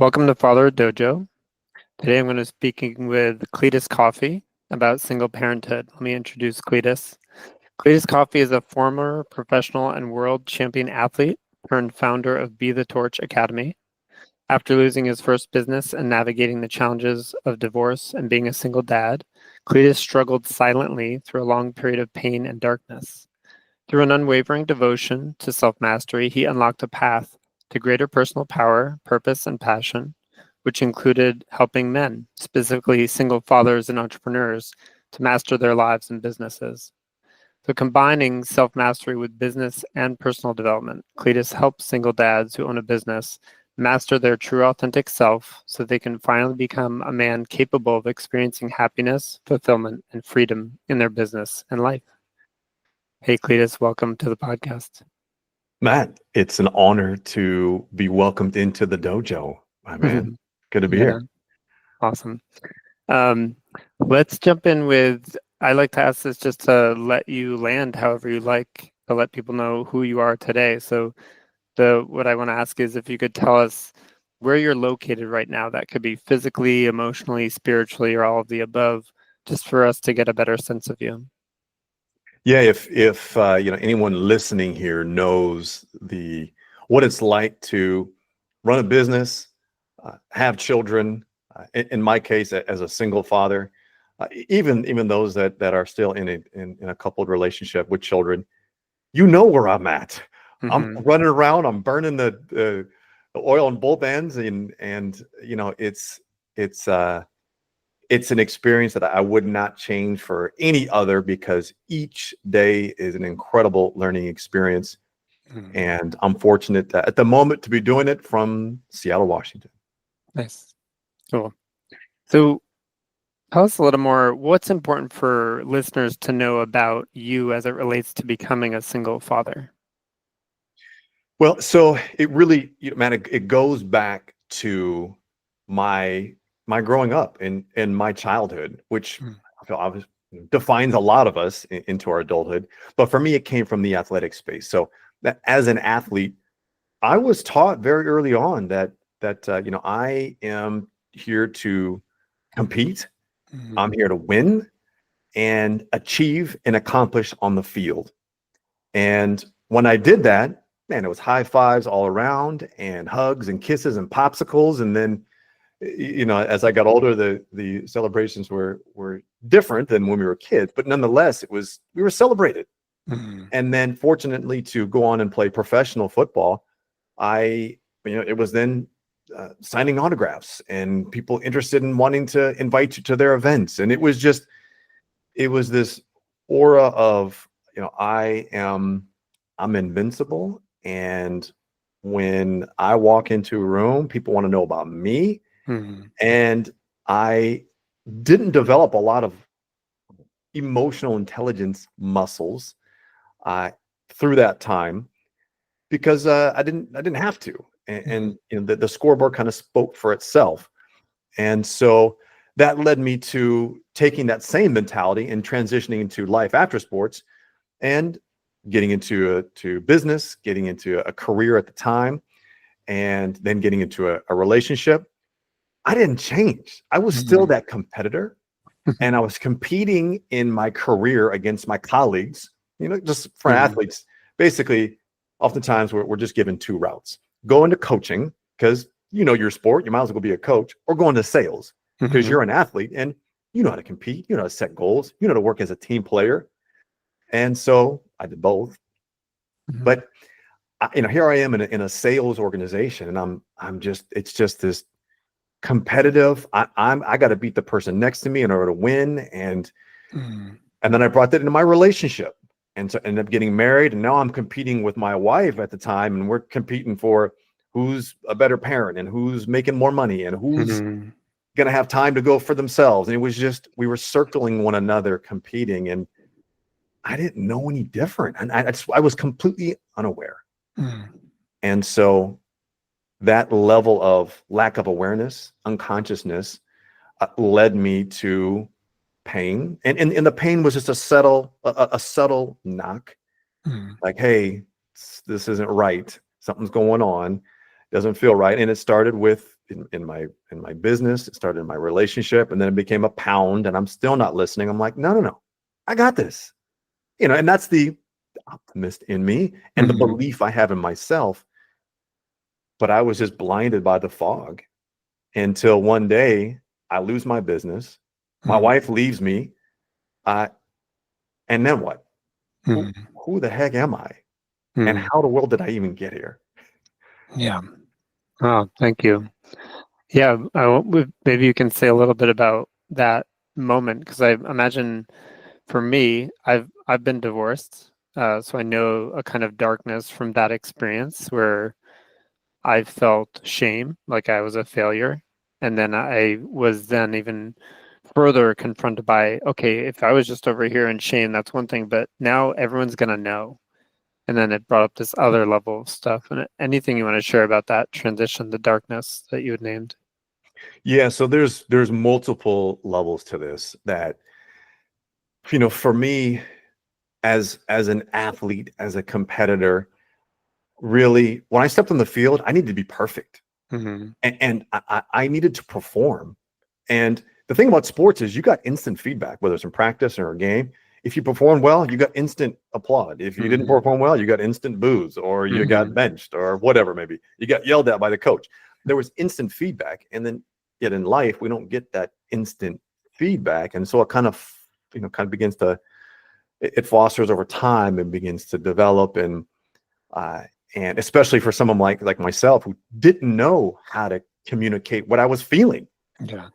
Welcome to FatherDojo. Today I'm going to be speaking with Cletus Coffey about single parenthood. Let me introduce Cletus. Cletus Coffey is a former professional and world champion athlete turned founder of Be the Torch Academy. After losing his first business and navigating the challenges of divorce and being a single dad, Cletus struggled silently through a long period of pain and darkness. Through an unwavering devotion to self-mastery, he unlocked a path to greater personal power, purpose, and passion, which included helping men, specifically single fathers and entrepreneurs, to master their lives and businesses. So combining self-mastery with business and personal development, Cletus helps single dads who own a business master their true authentic self so they can finally become a man capable of experiencing happiness, fulfillment, and freedom in their business and life. Hey, Cletus, welcome to the podcast. Matt, it's an honor to be welcomed into the dojo, my man. Good to be here. Awesome. Let's jump in with, I like to ask this just to let you land however you like, to let people know who you are today. So what I want to ask is if you could tell us where you're located right now. That could be physically, emotionally, spiritually, or all of the above, just for us to get a better sense of you. Yeah, if anyone listening here knows what it's like to run a business, have children, in my case as a single father, even those that are still in a coupled relationship with children, you know where I'm at. I'm running around, I'm burning the oil on both ends, and it's an experience that I would not change for any other, because each day is an incredible learning experience. And I'm fortunate at the moment to be doing it from Seattle, Washington. Nice. Cool. So tell us a little more, what's important for listeners to know about you as it relates to becoming a single father? Well, so it really, man, it goes back to my growing up in my childhood, which I feel obviously defines a lot of us into our adulthood. But for me, it came from the athletic space. So that as an athlete, I was taught very early on that I am here to compete. I'm here to win and achieve and accomplish on the field. And when I did that, man, it was high fives all around and hugs and kisses and popsicles. And then, as I got older, the celebrations were different than when we were kids, but nonetheless, we were celebrated. And then fortunately to go on and play professional football, it was then signing autographs and people interested in wanting to invite you to their events. And it was this aura of, I'm invincible. And when I walk into a room, people want to know about me. And I didn't develop a lot of emotional intelligence muscles through that time, because I didn't have to. And the scoreboard kind of spoke for itself. And so that led me to taking that same mentality and transitioning into life after sports and getting into business, getting into a career at the time, and then getting into a relationship. I didn't change. I was still that competitor, and I was competing in my career against my colleagues. Just for athletes, basically, oftentimes we're just given two routes: go into coaching, because your sport, you might as well be a coach, or go into sales because you're an athlete and you know how to compete, you know how to set goals, you know how to work as a team player. And so I did both. But here I am in a sales organization, and it's just this competitive. I got to beat the person next to me in order to win. And then I brought that into my relationship, and so ended up getting married. And now I'm competing with my wife at the time, and we're competing for who's a better parent and who's making more money and who's going to have time to go for themselves. And it was just, we were circling one another, competing, and I didn't know any different. And I was completely unaware. And so that level of lack of awareness, unconsciousness, led me to pain. And the pain was just a subtle knock, like, hey, this isn't right. Something's going on. Doesn't feel right. And it started with in my business. It started in my relationship, and then it became a pound. And I'm still not listening. I'm like, no, I got this. And that's the optimist in me and the belief I have in myself. But I was just blinded by the fog until one day I lose my business. My wife leaves me. And then what? Who the heck am I? And how the world did I even get here? Yeah. Oh, thank you. Yeah. Maybe you can say a little bit about that moment, because I imagine for me, I've been divorced, so I know a kind of darkness from that experience where I felt shame, like I was a failure, and then I was then even further confronted by, okay, if I was just over here in shame, that's one thing, but now everyone's gonna know. And then it brought up this other level of stuff. And anything you want to share about that transition, the darkness that you had named? Yeah, so there's multiple levels to this that, for me, as an athlete, as a competitor, really, when I stepped on the field, I needed to be perfect. And I needed to perform. And the thing about sports is you got instant feedback, whether it's in practice or a game. If you perform well, you got instant applaud. If you didn't perform well, you got instant boos, or you got benched, or whatever, maybe you got yelled at by the coach. There was instant feedback. And then yet in life, we don't get that instant feedback. And so it kind of begins to, it fosters over time and begins to develop. And especially for someone like myself, who didn't know how to communicate what I was feeling. Yeah.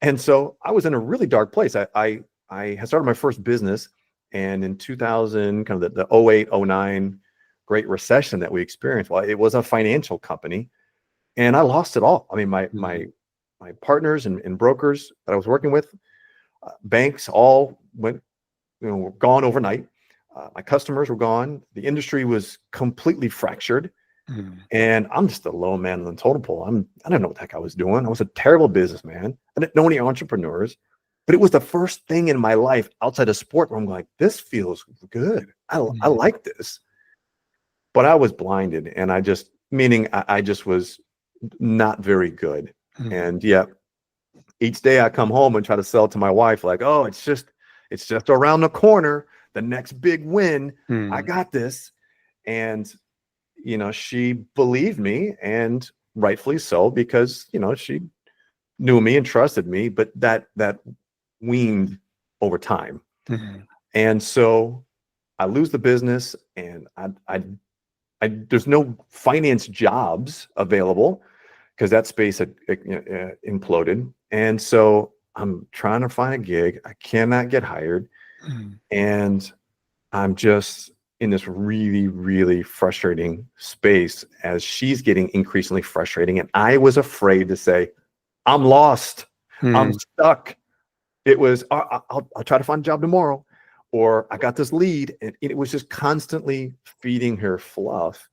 And so I was in a really dark place. I had started my first business, and in 2000, kind of the 08, 09 Great Recession that we experienced, well, it was a financial company, and I lost it all. I mean, my partners and brokers that I was working with, banks, all were gone overnight. My customers were gone. The industry was completely fractured. And I'm just a low man on the totem pole. I don't know what the heck I was doing. I was a terrible businessman. I didn't know any entrepreneurs, but it was the first thing in my life outside of sport where I'm like, this feels good. I like this. But I was blinded, and I just was not very good. And yeah, each day I come home and try to sell to my wife, like, oh, it's just around the corner, the next big win. I got this. And she believed me, and rightfully so, because, she knew me and trusted me, but that weaned over time. And so I lose the business, and I there's no finance jobs available because that space had imploded. And so I'm trying to find a gig. I cannot get hired. And I'm just in this really, really frustrating space as she's getting increasingly frustrating. And I was afraid to say, I'm lost. I'm stuck. It was, I'll try to find a job tomorrow, or I got this lead. And it was just constantly feeding her fluff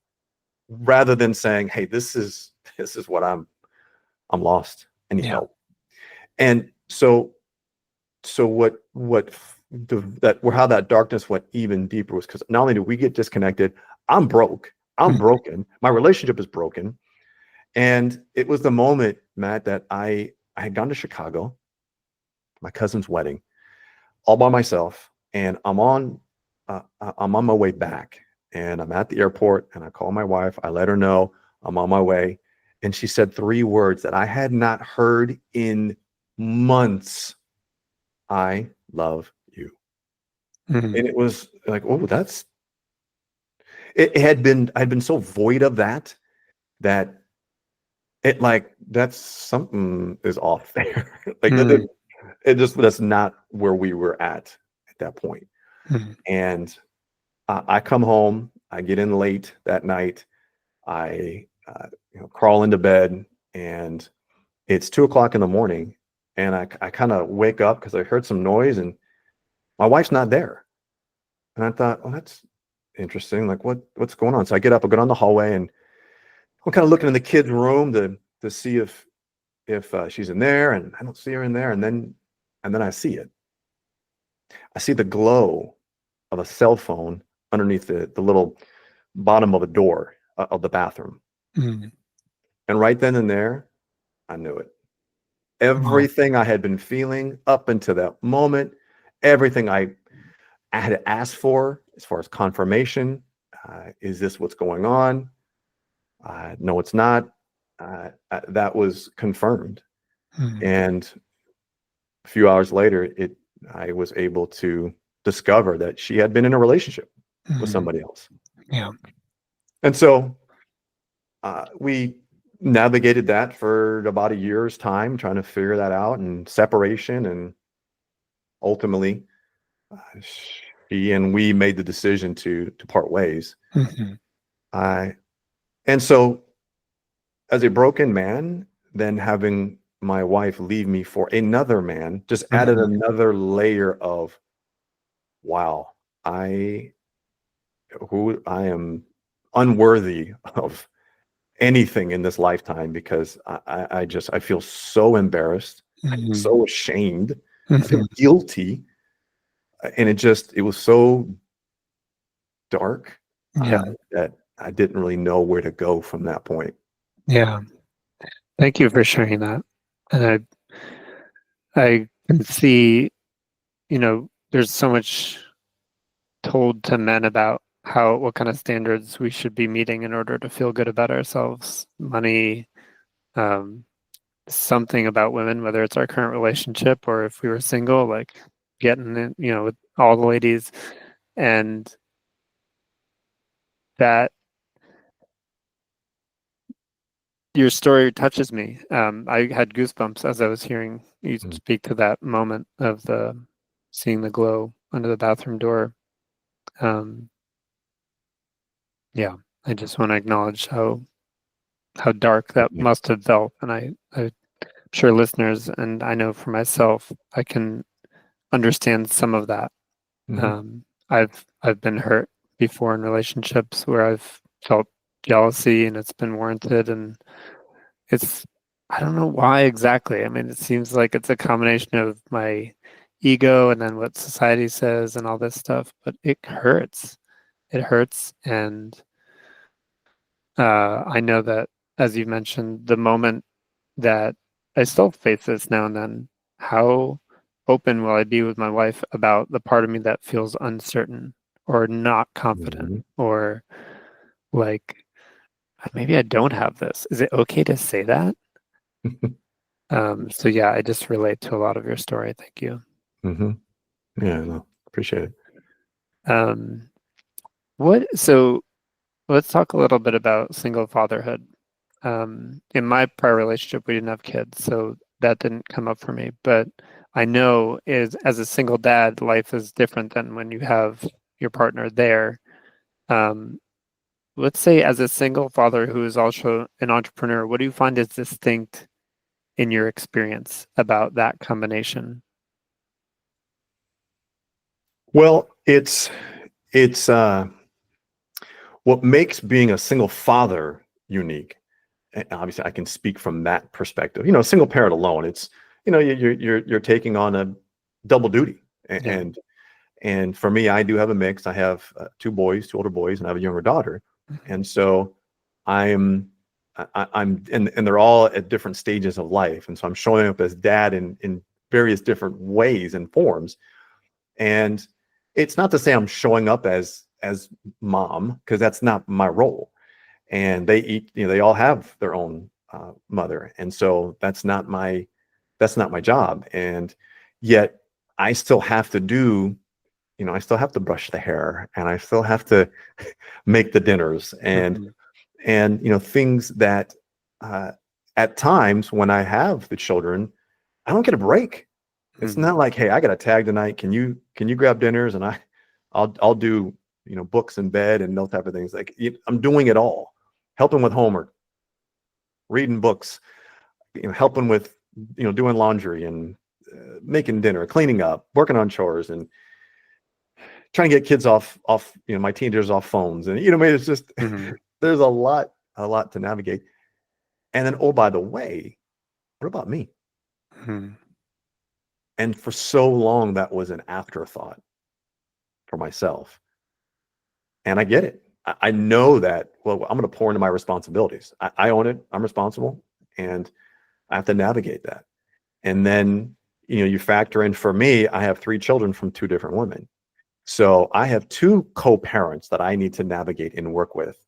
rather than saying, hey, this is what I'm lost. I need help. And so how that darkness went even deeper was because not only did we get disconnected, I'm broke. I'm broken. My relationship is broken. And it was the moment, Matt, that I had gone to Chicago, my cousin's wedding, all by myself. And I'm on my way back, and I'm at the airport, and I call my wife. I let her know I'm on my way. And she said 3 words that I had not heard in months. I love you. And it was like, oh, I'd been so void of that it, like, that's something is off there. Like that's not where we were at that point. And I come home, I get in late that night. I crawl into bed, and it's 2:00 in the morning, and I kind of wake up because I heard some noise, and my wife's not there. And I thought, oh, that's interesting. Like, what's going on? So I get up, I go down the hallway, and I'm kind of looking in the kids' room to see if she's in there, and I don't see her in there. And then I see it. I see the glow of a cell phone underneath the little bottom of a door of the bathroom. And right then and there, I knew it. Wow. Everything I had been feeling up until that moment, everything I had asked for as far as confirmation, is this what's going on? No, it's not. That was confirmed. Mhm. And a few hours later, I was able to discover that she had been in a relationship with Mhm. somebody else. Yeah. And so we navigated that for about a year's time, trying to figure that out, and separation. And ultimately, she and we made the decision to part ways. Mhm. I and so as a broken man, then having my wife leave me for another man just added Mhm. another layer of, wow, I I am unworthy of anything in this lifetime, because I feel so embarrassed. I feel Mhm. so ashamed. I feel Mhm. guilty. And it was so dark, Yeah. that I didn't really know where to go from that point. Yeah. Thank you for sharing that. And I can see, there's so much told to men about what kind of standards we should be meeting in order to feel good about ourselves. Money, um, something about women, whether it's our current relationship or if we were single, like getting in, with all the ladies. And that your story touches me. I had goosebumps as I was hearing you Mm. speak to that moment of seeing the glow under the bathroom door. Um, yeah, I just want to acknowledge how dark that Yeah. must have felt, and I'm sure listeners, and I know for myself, I can understand some of that. Mhm. I've been hurt before in relationships where I've felt jealousy and it's been warranted, and it's I don't know why exactly. I mean, it seems like it's a combination of my ego and then what society says and all this stuff, but it hurts. It hurts, and I know that, as you mentioned, the moment that I still face this now and then, how open will I be with my wife about the part of me that feels uncertain or not confident, Mhm. or like maybe I don't have this. Is it okay to say that? So yeah, I just relate to a lot of your story. Thank you. Mhm. Yeah, no, appreciate it. Um, so let's talk a little bit about single fatherhood. In my prior relationship, we didn't have kids, so that didn't come up for me. But I know is as a single dad, life is different than when you have your partner there. Um, let's say as a single father who is also an entrepreneur, what do you find is distinct in your experience about that combination? Well, it's what makes being a single father unique. And obviously, I can speak from that perspective. A single parent alone, it's you're taking on a double duty. Yeah. And for me, I do have a mix. I have two boys, two older boys, and I have a younger daughter. Mhm. And so I'm and they're all at different stages of life. And so I'm showing up as dad in various different ways and forms. And it's not to say I'm showing up as mom, because that's not my role. And they all have their own mother, and so that's not my job. And yet I still have to do, I still have to brush the hair, and I still have to make the dinners, Mhm. and things that uh, at times when I have the children, I don't get a break. It's Mhm. not like, hey, I got a tag tonight. Can you grab dinners, and I'll do books in bed and those type of things. Like, I'm doing it all, helping with homework, reading books, helping with doing laundry, and making dinner, cleaning up, working on chores, and trying to get kids off my teenagers off phones. And I mean, it's just Mhm. there's a lot to navigate. And then, oh, by the way, what about me? Mhm. And for so long, that was an afterthought for myself. And I get it. I know that, well, I'm going to pour into my responsibilities. I own it. I'm responsible. And I have to navigate that. And then, you factor in, for me, I have 3 children from 2 different women. So I have 2 co-parents that I need to navigate and work with.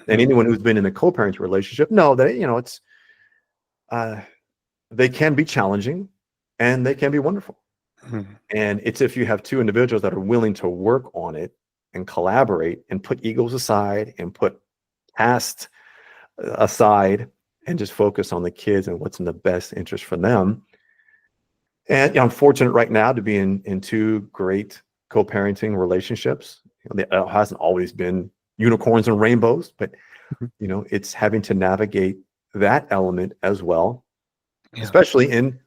And anyone who's been in a co-parent relationship know that, it's, they can be challenging and they can be wonderful. And it's if you have 2 individuals that are willing to work on it and collaborate and put egos aside and put past aside and just focus on the kids and what's in the best interest for them. And I'm fortunate right now to be in 2 great co-parenting relationships. It hasn't always been unicorns and rainbows, but it's having to navigate that element as well, especially in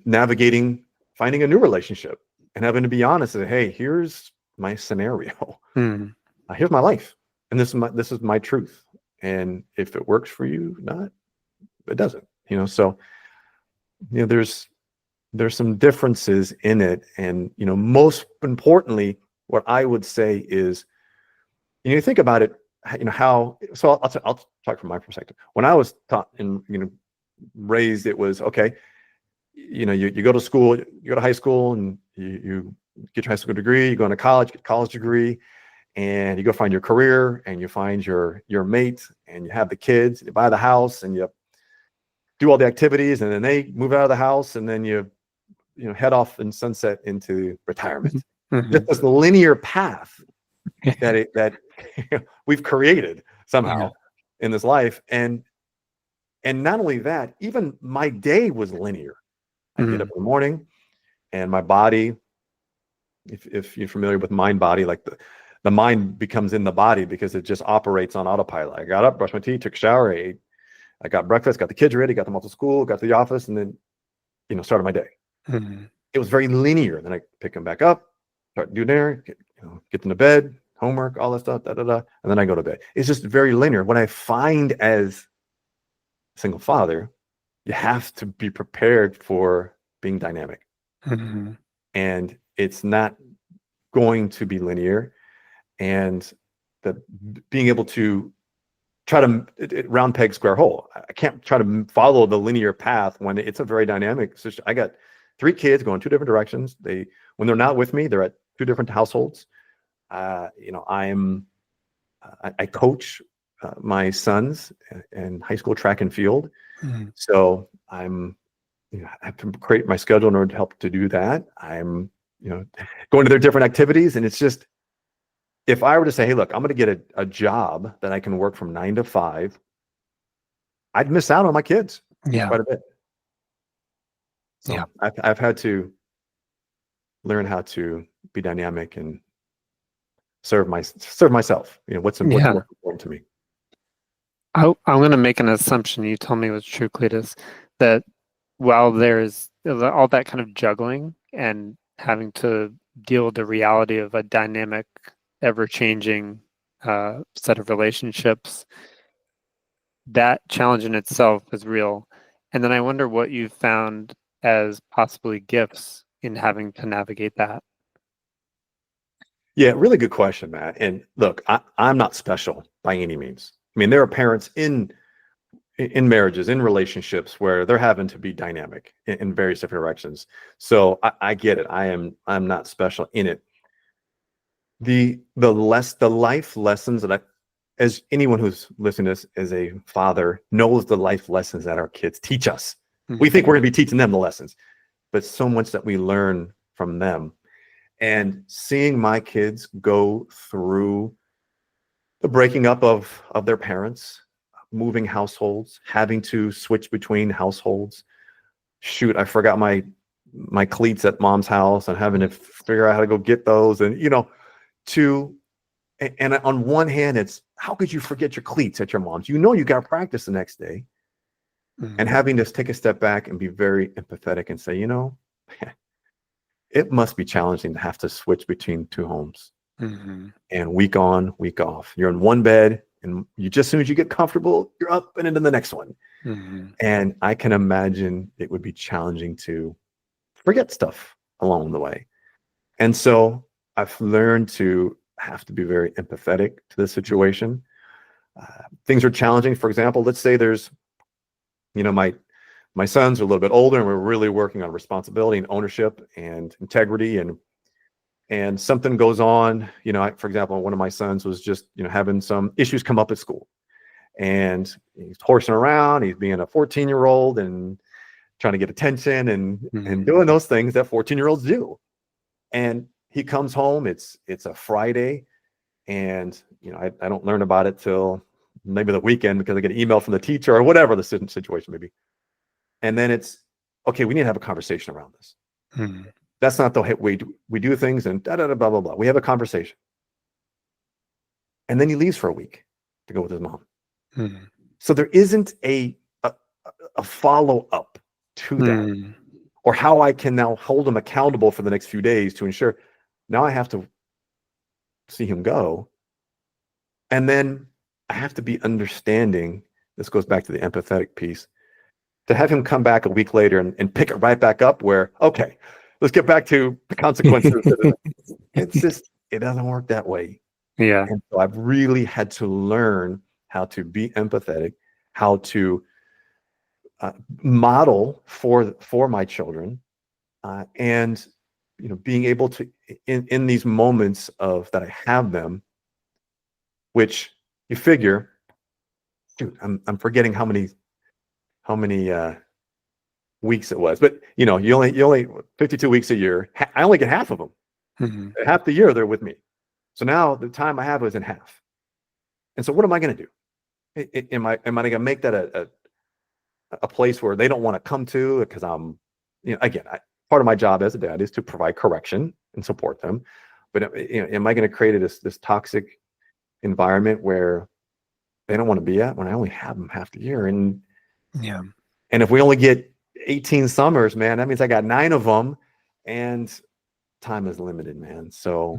navigating finding a new relationship and having to be honest and say, hey, here's my scenario. Here's my life, and this is my truth. And if it works for you, not, it doesn't. So there's some differences in it, and most importantly, what I would say is, you think about it, how. So I'll talk from my perspective. When I was taught and raised, it was okay. You go to school, you go to high school, and you get your high school degree. You go into college, get a college degree, and you go find your career, and you find your mate, and you have the kids. You buy the house, and you do all the activities, and then they move out of the house, and then you head off in sunset into retirement. Just this linear path that we've created somehow in this life, and not only that, even my day was linear. I get up in the morning, and my body, if you're familiar with mind body, like the mind becomes in the body because it just operates on autopilot. I got up, brushed my teeth, took a shower, ate, I got breakfast, got the kids ready, got them off to school, got to the office, and then started my day. It was very linear. Then I pick them back up, start doing dinner, get them to bed, homework, all that stuff, and then I go to bed. It's just very linear. What I find as a single father, you have to be prepared for being dynamic. And it's not going to be linear. And being able to try to round peg, square hole. I can't try to follow the linear path when it's a very dynamic situation. I got 3 kids going 2 different directions. When they're not with me, they're at 2 different households. I coach my sons in high school track and field. So I have to create my schedule in order to help to do that. I'm, going to their different activities. And it's just, if I were to say, hey, look, I'm going to get a job that I can work from 9 to 5, I'd miss out on my kids quite a bit. So I've had to learn how to be dynamic and serve myself. What's most important to me. I'm going to make an assumption you told me was true, Cletus, that while there's all that kind of juggling and having to deal with the reality of a dynamic, ever-changing set of relationships, that challenge in itself is real. And then I wonder what you found as possibly gifts in having to navigate that. Yeah, really good question, Matt. And look, I'm not special by any means. I mean, there are parents in marriages, in relationships, where they're having to be dynamic in various different directions. So I get it. I'm not special in it. The life lessons that as anyone who's listening to this as a father knows, the life lessons that our kids teach us. We think we're going to be teaching them the lessons, but so much that we learn from them. And seeing my kids go through the breaking up of their parents, moving households, having to switch between households. Shoot, I forgot my cleats at mom's house and having to figure out how to go get those. And, and on one hand, it's how could you forget your cleats at your mom's? You got to practice the next day. And having to take a step back and be very empathetic and say, it must be challenging to have to switch between 2 homes and week on, week off. You're in one bed and as soon as you get comfortable, you're up and into the next one. And I can imagine it would be challenging to forget stuff along the way. And so I've learned to have to be very empathetic to the situation. Things are challenging. For example, let's say there's my sons are a little bit older, and we're really working on responsibility and ownership and integrity, and something goes on. For example, one of my sons was just having some issues come up at school, and he's horsing around. He's being a 14-year-old and trying to get attention and doing those things that 14-year-olds do. And he comes home. It's a Friday, and I don't learn about it till maybe the weekend because I get an email from the teacher or whatever the situation may be. And then it's okay. We need to have a conversation around this. That's not the way we do things, and blah blah blah. We have a conversation, and then he leaves for a week to go with his mom. So there isn't a follow up to that, or how I can now hold him accountable for the next few days to ensure. Now I have to see him go, and then I have to be understanding. This goes back to the empathetic piece. To have him come back a week later and pick it right back up where, okay, let's get back to the consequences. It doesn't work that way. Yeah. And so I've really had to learn how to be empathetic, how to model for my children, and being able to in these moments that I have them, which you figure, dude, I'm forgetting how many weeks it was, but you only 52 weeks a year. I only get half of them. Half the year they're with me. So now the time I have is in half. And so what am I going to do? Am I going to make that a place where they don't want to come to? Because I'm, again, part of my job as a dad is to provide correction and support them. But am I going to create this toxic environment where they don't want to be at when I only have them half the year? And if we only get 18 summers, man, that means I got 9 of them, and time is limited, man. So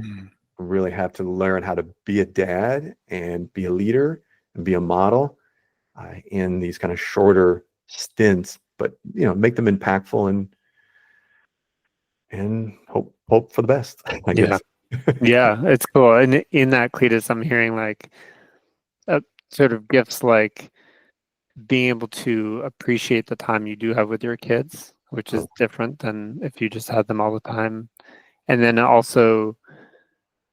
I really have to learn how to be a dad and be a leader and be a model in these kind of shorter stints, but make them impactful and hope for the best, I guess. Yeah, it's cool. And in that, Cletus, I'm hearing like sort of gifts like being able to appreciate the time you do have with your kids, which is different than if you just had them all the time. And then also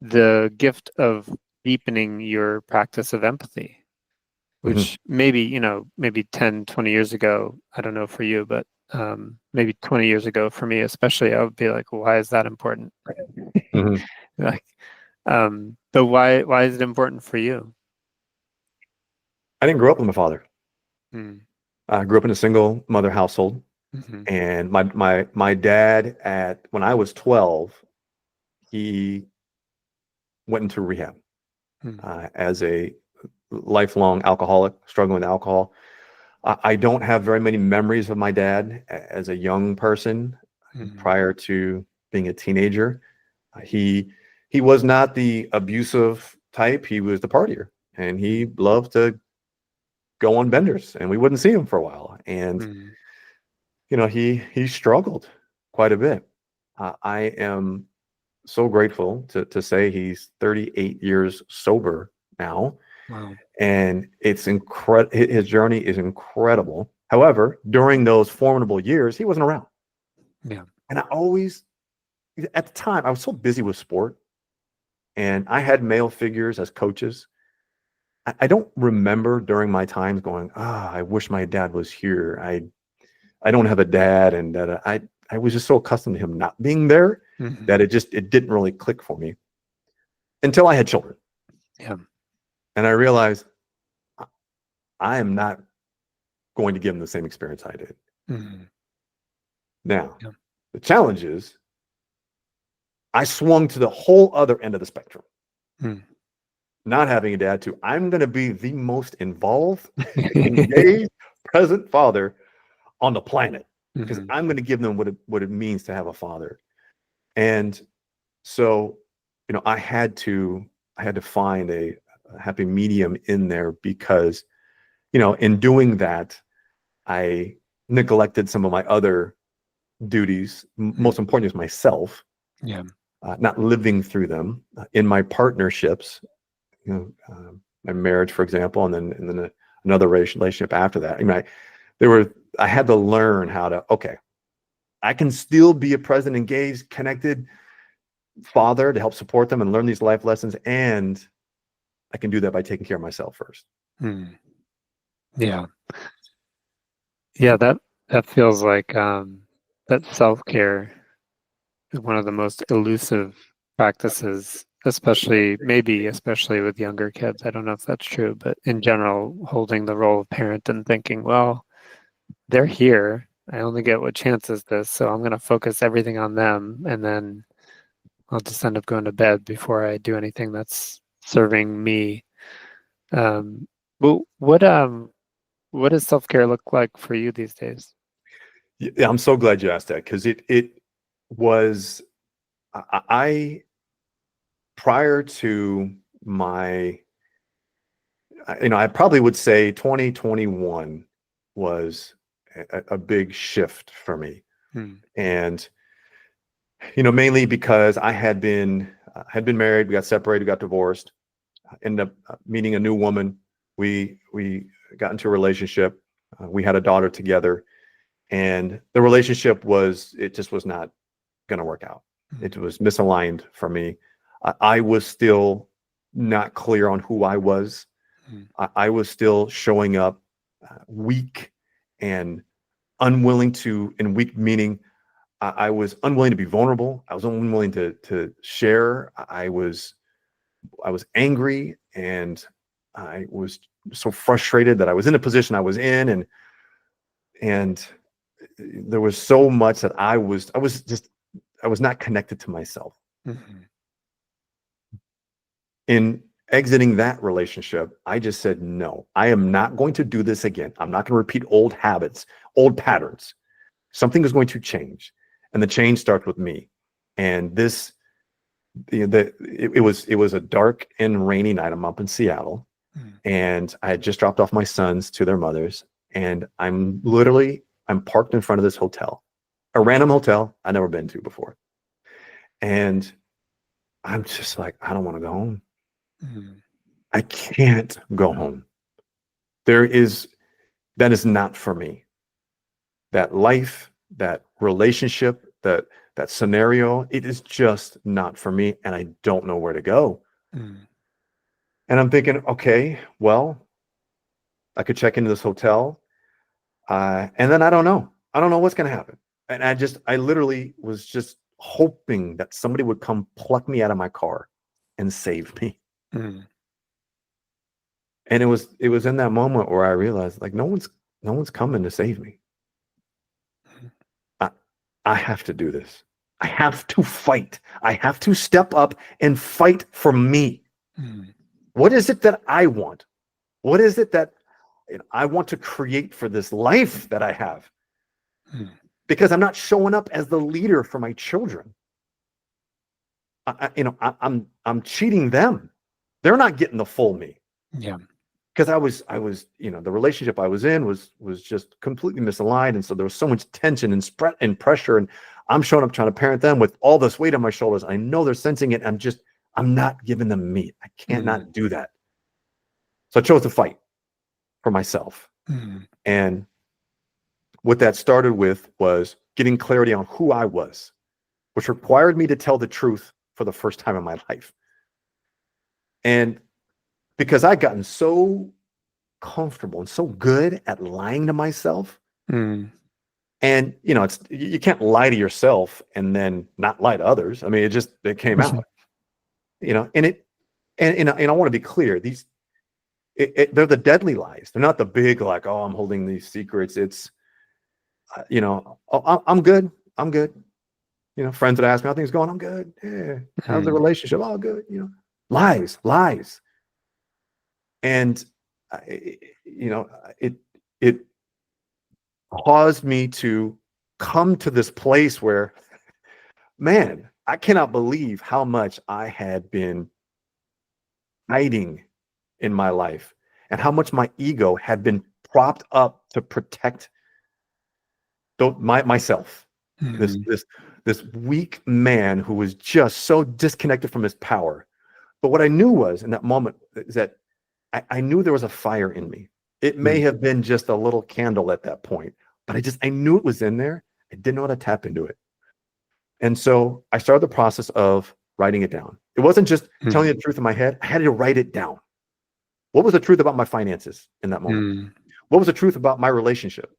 the gift of deepening your practice of empathy, which maybe 10, 20 years ago, I don't know for you, but maybe 20 years ago for me, especially, I would be like, why is that important? Like, but why is it important for you? I didn't grow up with my father. I grew up in a single mother household, and my dad, when I was 12, he went into rehab as a lifelong alcoholic, struggling with alcohol. I don't have very many memories of my dad as a young person prior to being a teenager. He was not the abusive type. He was the partier, and he loved to go on benders, and we wouldn't see him for a while. And he struggled quite a bit. I am so grateful to say he's 38 years sober now. Wow. And it's incredible. His journey is incredible. However, during those formidable years, he wasn't around. Yeah. And at the time, I was so busy with sport, and I had male figures as coaches. I don't remember during my times going, I wish my dad was here. I don't have a dad. And that I was just so accustomed to him not being there that it didn't really click for me until I had children. Yeah. And I realized I am not going to give them the same experience I did. Now, the challenge is I swung to the whole other end of the spectrum. Not having a dad, too. I'm going to be the most involved, engaged, present father on the planet, because I'm going to give them what it means to have a father. And so, I had to find a happy medium in there, because, in doing that, I neglected some of my other duties. Most important is myself. Yeah. Not living through them in my partnerships. My marriage, for example, and then another relationship after that. I had to learn how to, okay, I can still be a present, engaged, connected father to help support them and learn these life lessons. And I can do that by taking care of myself first. Yeah. Yeah, that feels like that self-care is one of the most elusive practices, especially with younger kids. I don't know if that's true, but in general, holding the role of parent and thinking, well, they're here. I only get what chance is this, so I'm going to focus everything on them, and then I'll just end up going to bed before I do anything that's serving me. Well, what does self-care look like for you these days? Yeah, I'm so glad you asked that, because it was I prior to my, I probably would say 2021 was a big shift for me. And mainly because I had been married, we got separated, we got divorced, ended up meeting a new woman. We got into a relationship. We had a daughter together, and the relationship just was not going to work out. It was misaligned for me. I was still not clear on who I was. I was still showing up weak and unwilling to, and weak meaning I was unwilling to be vulnerable. I was unwilling to share. I was angry, and I was so frustrated that I was in the position I was in, and there was so much that I was not connected to myself. In exiting that relationship, I just said, no, I am not going to do this again. I'm not going to repeat old habits, old patterns. Something is going to change, and the change starts with me. And it was a dark and rainy night. I'm up in Seattle, and I had just dropped off my sons to their mothers, and I'm parked in front of this hotel, a random hotel I'd never been to before. And I'm just like, I don't want to go home. I can't go home. That is not for me. That life, that relationship, that scenario, it is just not for me, and I don't know where to go. And I'm thinking, okay, well, I could check into this hotel, and then I don't know what's going to happen. And I literally was just hoping that somebody would come pluck me out of my car and save me. And it was in that moment where I realized, like, no one's coming to save me. I have to do this. I have to fight. I have to step up and fight for me. What is it that I want? What is it that I want to create for this life that I have? Because I'm not showing up as the leader for my children. I'm cheating them. They're not getting the full me. Yeah. Because I was, the relationship I was in was just completely misaligned. And so there was so much tension and pressure, and I'm showing up trying to parent them with all this weight on my shoulders. I know they're sensing it. I'm not giving them meat. I can't not do that. So I chose to fight for myself. And what that started with was getting clarity on who I was, which required me to tell the truth for the first time in my life. And because I'd gotten so comfortable and so good at lying to myself. And you can't lie to yourself and then not lie to others. I mean, it came out. And I want to be clear, they're the deadly lies. They're not the big, like, oh, I'm holding these secrets. It's I'm good. I'm good. Friends that ask me how things going, I'm good. Yeah. How's the relationship? Oh, good. Lies. And it caused me to come to this place where, man, I cannot believe how much I had been hiding in my life, and how much my ego had been propped up to protect myself. This weak man who was just so disconnected from his power. But what I knew was, in that moment, is that I knew there was a fire in me. It may have been just a little candle at that point, but I knew it was in there. I didn't know how to tap into it. And so I started the process of writing it down. It wasn't just telling you the truth in my head. I had to write it down. What was the truth about my finances in that moment? What was the truth about my relationship?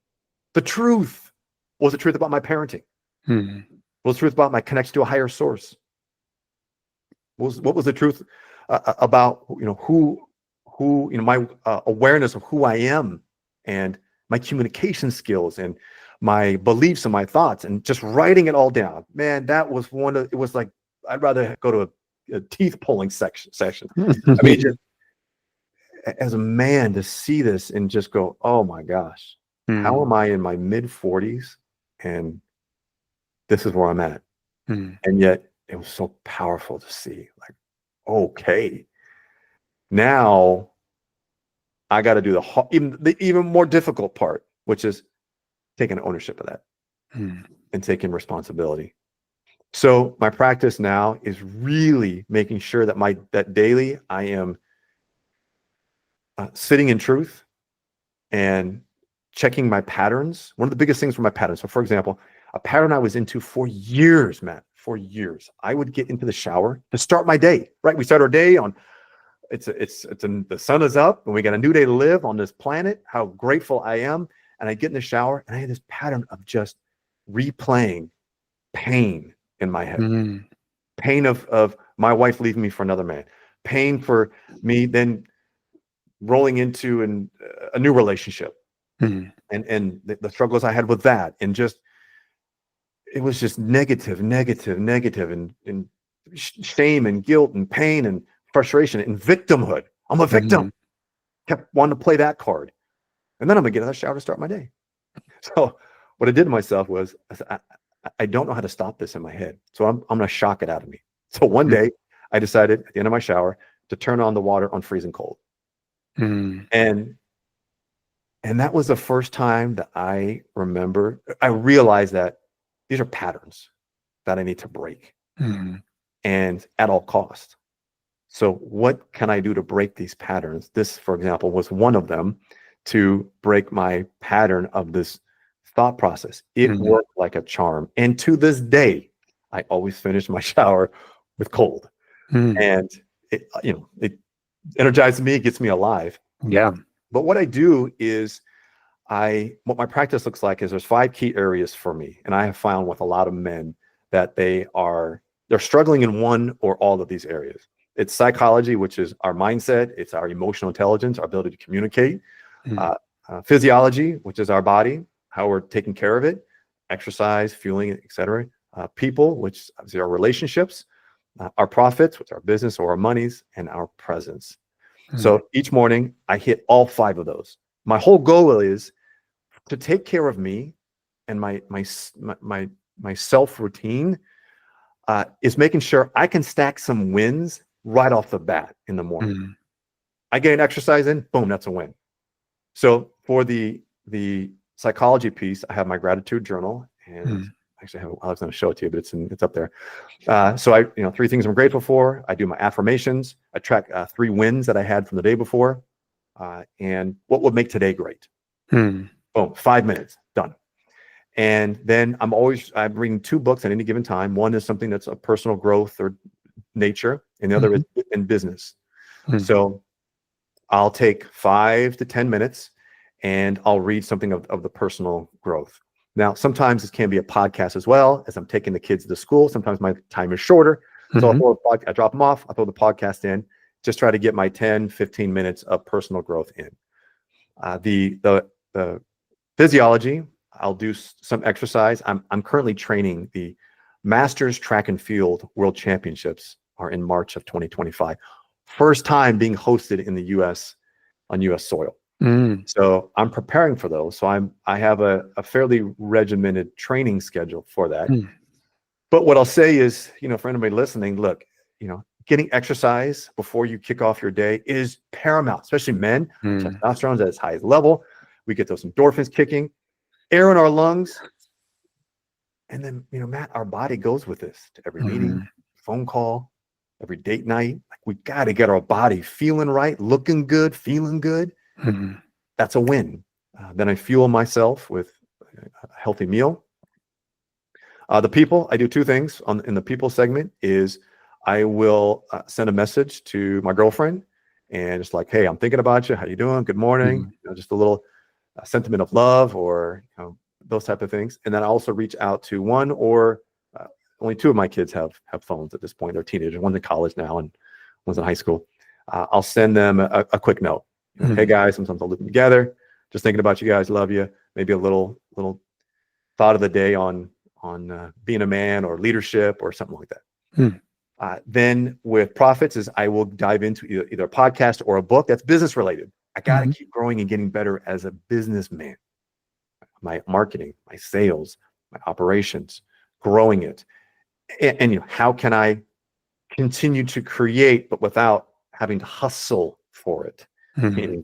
The truth. What was the truth about my parenting? What was the truth about my connection to a higher source? What was the truth about who my awareness of who I am and my communication skills and my beliefs and my thoughts, and just writing it all down. Man, that was it was like, I'd rather go to a teeth pulling session. I mean, just as a man to see this and just go, oh my gosh, how am I in my mid 40s and this is where I'm at? And yet it was so powerful to see, like, okay, now I got to do the even more difficult part, which is taking ownership of that and taking responsibility. So my practice now is really making sure that daily I am sitting in truth and checking my patterns. One of the biggest things for my patterns. So for example, a pattern I was into for years, Matt, for years, I would get into the shower to start my day, right? We start our day on, the sun is up and we got a new day to live on this planet. How grateful I am. And I get in the shower and I had this pattern of just replaying pain in my head. Pain of my wife leaving me for another man. Pain for me then rolling into a new relationship. And the struggles I had with that. And it was just negative, and shame and guilt and pain and frustration and victimhood. I'm a victim. Kept wanting to play that card. And then I'm gonna get out of the shower to start my day. So what I did to myself was, I don't know how to stop this in my head. So I'm gonna shock it out of me. So one day I decided at the end of my shower to turn on the water on freezing cold. And that was the first time that I realized that these are patterns that I need to break, and at all costs. So what can I do to break these patterns? This, for example, was one of them, to break my pattern of this thought process. It worked like a charm. And to this day, I always finish my shower with cold. And it energizes me, it gets me alive. Yeah. But what I do is what my practice looks like is there's 5 key areas for me. And I have found with a lot of men that they're struggling in one or all of these areas. It's psychology, which is our mindset. It's our emotional intelligence, our ability to communicate. Physiology, which is our body, how we're taking care of it, exercise, fueling, etc. People, which is our relationships, our profits, which is our business or our monies, and our presence. So each morning I hit all 5 of those. My whole goal is to take care of me, and my self routine is making sure I can stack some wins right off the bat in the morning. I get an exercise in, boom, that's a win. So for the psychology piece, I have my gratitude journal, and actually I was going to show it to you, but it's up there. So 3 things I'm grateful for. I do my affirmations. I track 3 wins that I had from the day before, and what would make today great. Boom, 5 minutes, done. And then I'm reading 2 books at any given time. One is something that's a personal growth or nature, and the other is in business. So I'll take 5 to 10 minutes and I'll read something of the personal growth. Now, sometimes this can be a podcast as well, as I'm taking the kids to school. Sometimes my time is shorter. So I drop them off, I throw the podcast in, just try to get my 10, 15 minutes of personal growth in. The physiology, I'll do some exercise. I'm currently training. The Masters Track and Field World Championships are in March of 2025. First time being hosted in the U.S. on U.S. soil. So I'm preparing for those. So I have a fairly regimented training schedule for that. But what I'll say is, for anybody listening, look, getting exercise before you kick off your day is paramount, especially men. Testosterone's at its highest level. We get those endorphins kicking, air in our lungs. And then, Matt, our body goes with this to every meeting, phone call, every date night. Like, we got to get our body feeling right, looking good, feeling good. that's a win. Then I fuel myself with a healthy meal. The people, I do two things in the people segment is I will send a message to my girlfriend and it's like, hey, I'm thinking about you. How you doing? Good morning. Just a little sentiment of love or those type of things. And then I also reach out to one or only two of my kids have phones at this point. They're teenagers. One's in college now and one's in high school. I'll send them a quick note. Hey guys, sometimes I'll loop them together. Just thinking about you guys. Love you. Maybe a little thought of the day on being a man or leadership or something like that. Then with profits is I will dive into either a podcast or a book that's business related. I got to keep growing and getting better as a businessman. My marketing, my sales, my operations, growing it. And how can I continue to create, but without having to hustle for it? Meaning,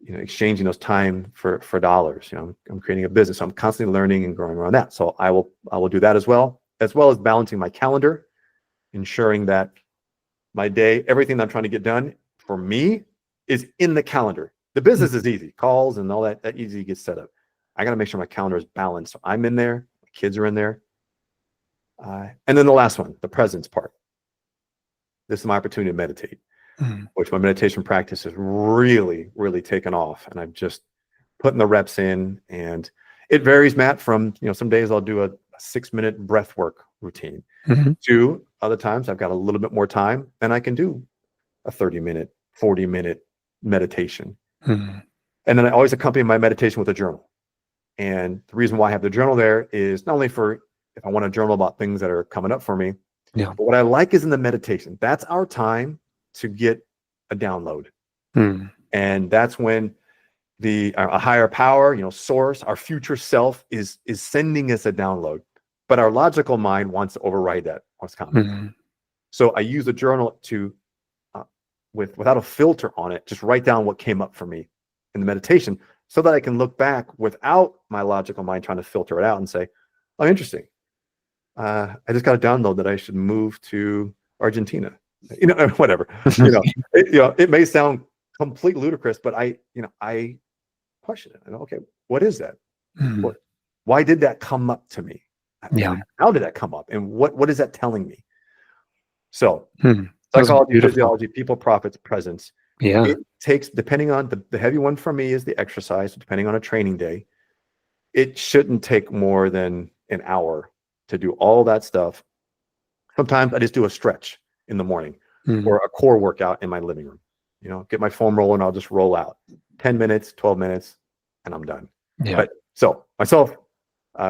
exchanging those time for dollars. I'm creating a business. So I'm constantly learning and growing around that. So I will do that as well as balancing my calendar, ensuring that my day, everything that I'm trying to get done for me is in the calendar. The business is easy, calls and all that easy gets set up. I got to make sure my calendar is balanced. So I'm in there, my kids are in there. And then the last one, the presence part. This is my opportunity to meditate, which my meditation practice has really, really taken off. And I'm just putting the reps in, and it varies, Matt, from, some days I'll do a 6-minute breath work routine to other times I've got a little bit more time and I can do a 30-minute, 40-minute meditation. And then I always accompany my meditation with a journal. And the reason why I have the journal there is not only for if I want to journal about things that are coming up for me, but what I like is in the meditation. That's our time to get a download. And that's when a higher power, source, our future self is sending us a download. But our logical mind wants to override that, what's coming. So I use a journal to, without a filter on it, just write down what came up for me in the meditation so that I can look back without my logical mind trying to filter it out and say, oh, interesting. I just got a download that I should move to Argentina, whatever. It may sound completely ludicrous, but I question it. Okay, what is that? Why did that come up to me? How did that come up? And what is that telling me? So psychology, physiology, people, profits, presence. It takes, depending on the heavy one for me is the exercise, depending on a training day, it shouldn't take more than an hour to do all that stuff. Sometimes I just do a stretch in the morning or a core workout in my living room. Get my foam roller and I'll just roll out 10 minutes, 12 minutes, and I'm done. But so myself,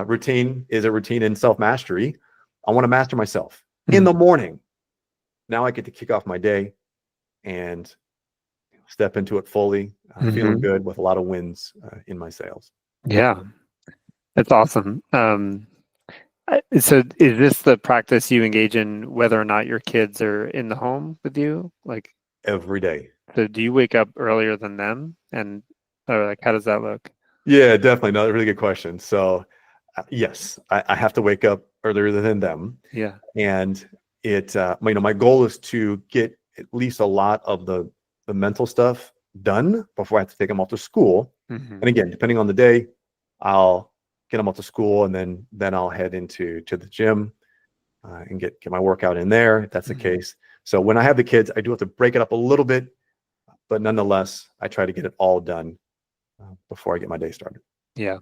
routine is a routine in self-mastery. I want to master myself in the morning. Now I get to kick off my day and step into it fully, feeling good with a lot of wins in my sales. Yeah, that's awesome. So is this the practice you engage in whether or not your kids are in the home with you? Like every day. So do you wake up earlier than them? And how does that look? Yeah, definitely. No, really good question. So yes, I have to wake up earlier than them. Yeah. And it, my goal is to get at least a lot of the mental stuff done before I have to take them off to school. And again, depending on the day, I'll get them off to school and then I'll head to the gym and get my workout in there if that's the case. So when I have the kids, I do have to break it up a little bit, but nonetheless, I try to get it all done before I get my day started. Yeah.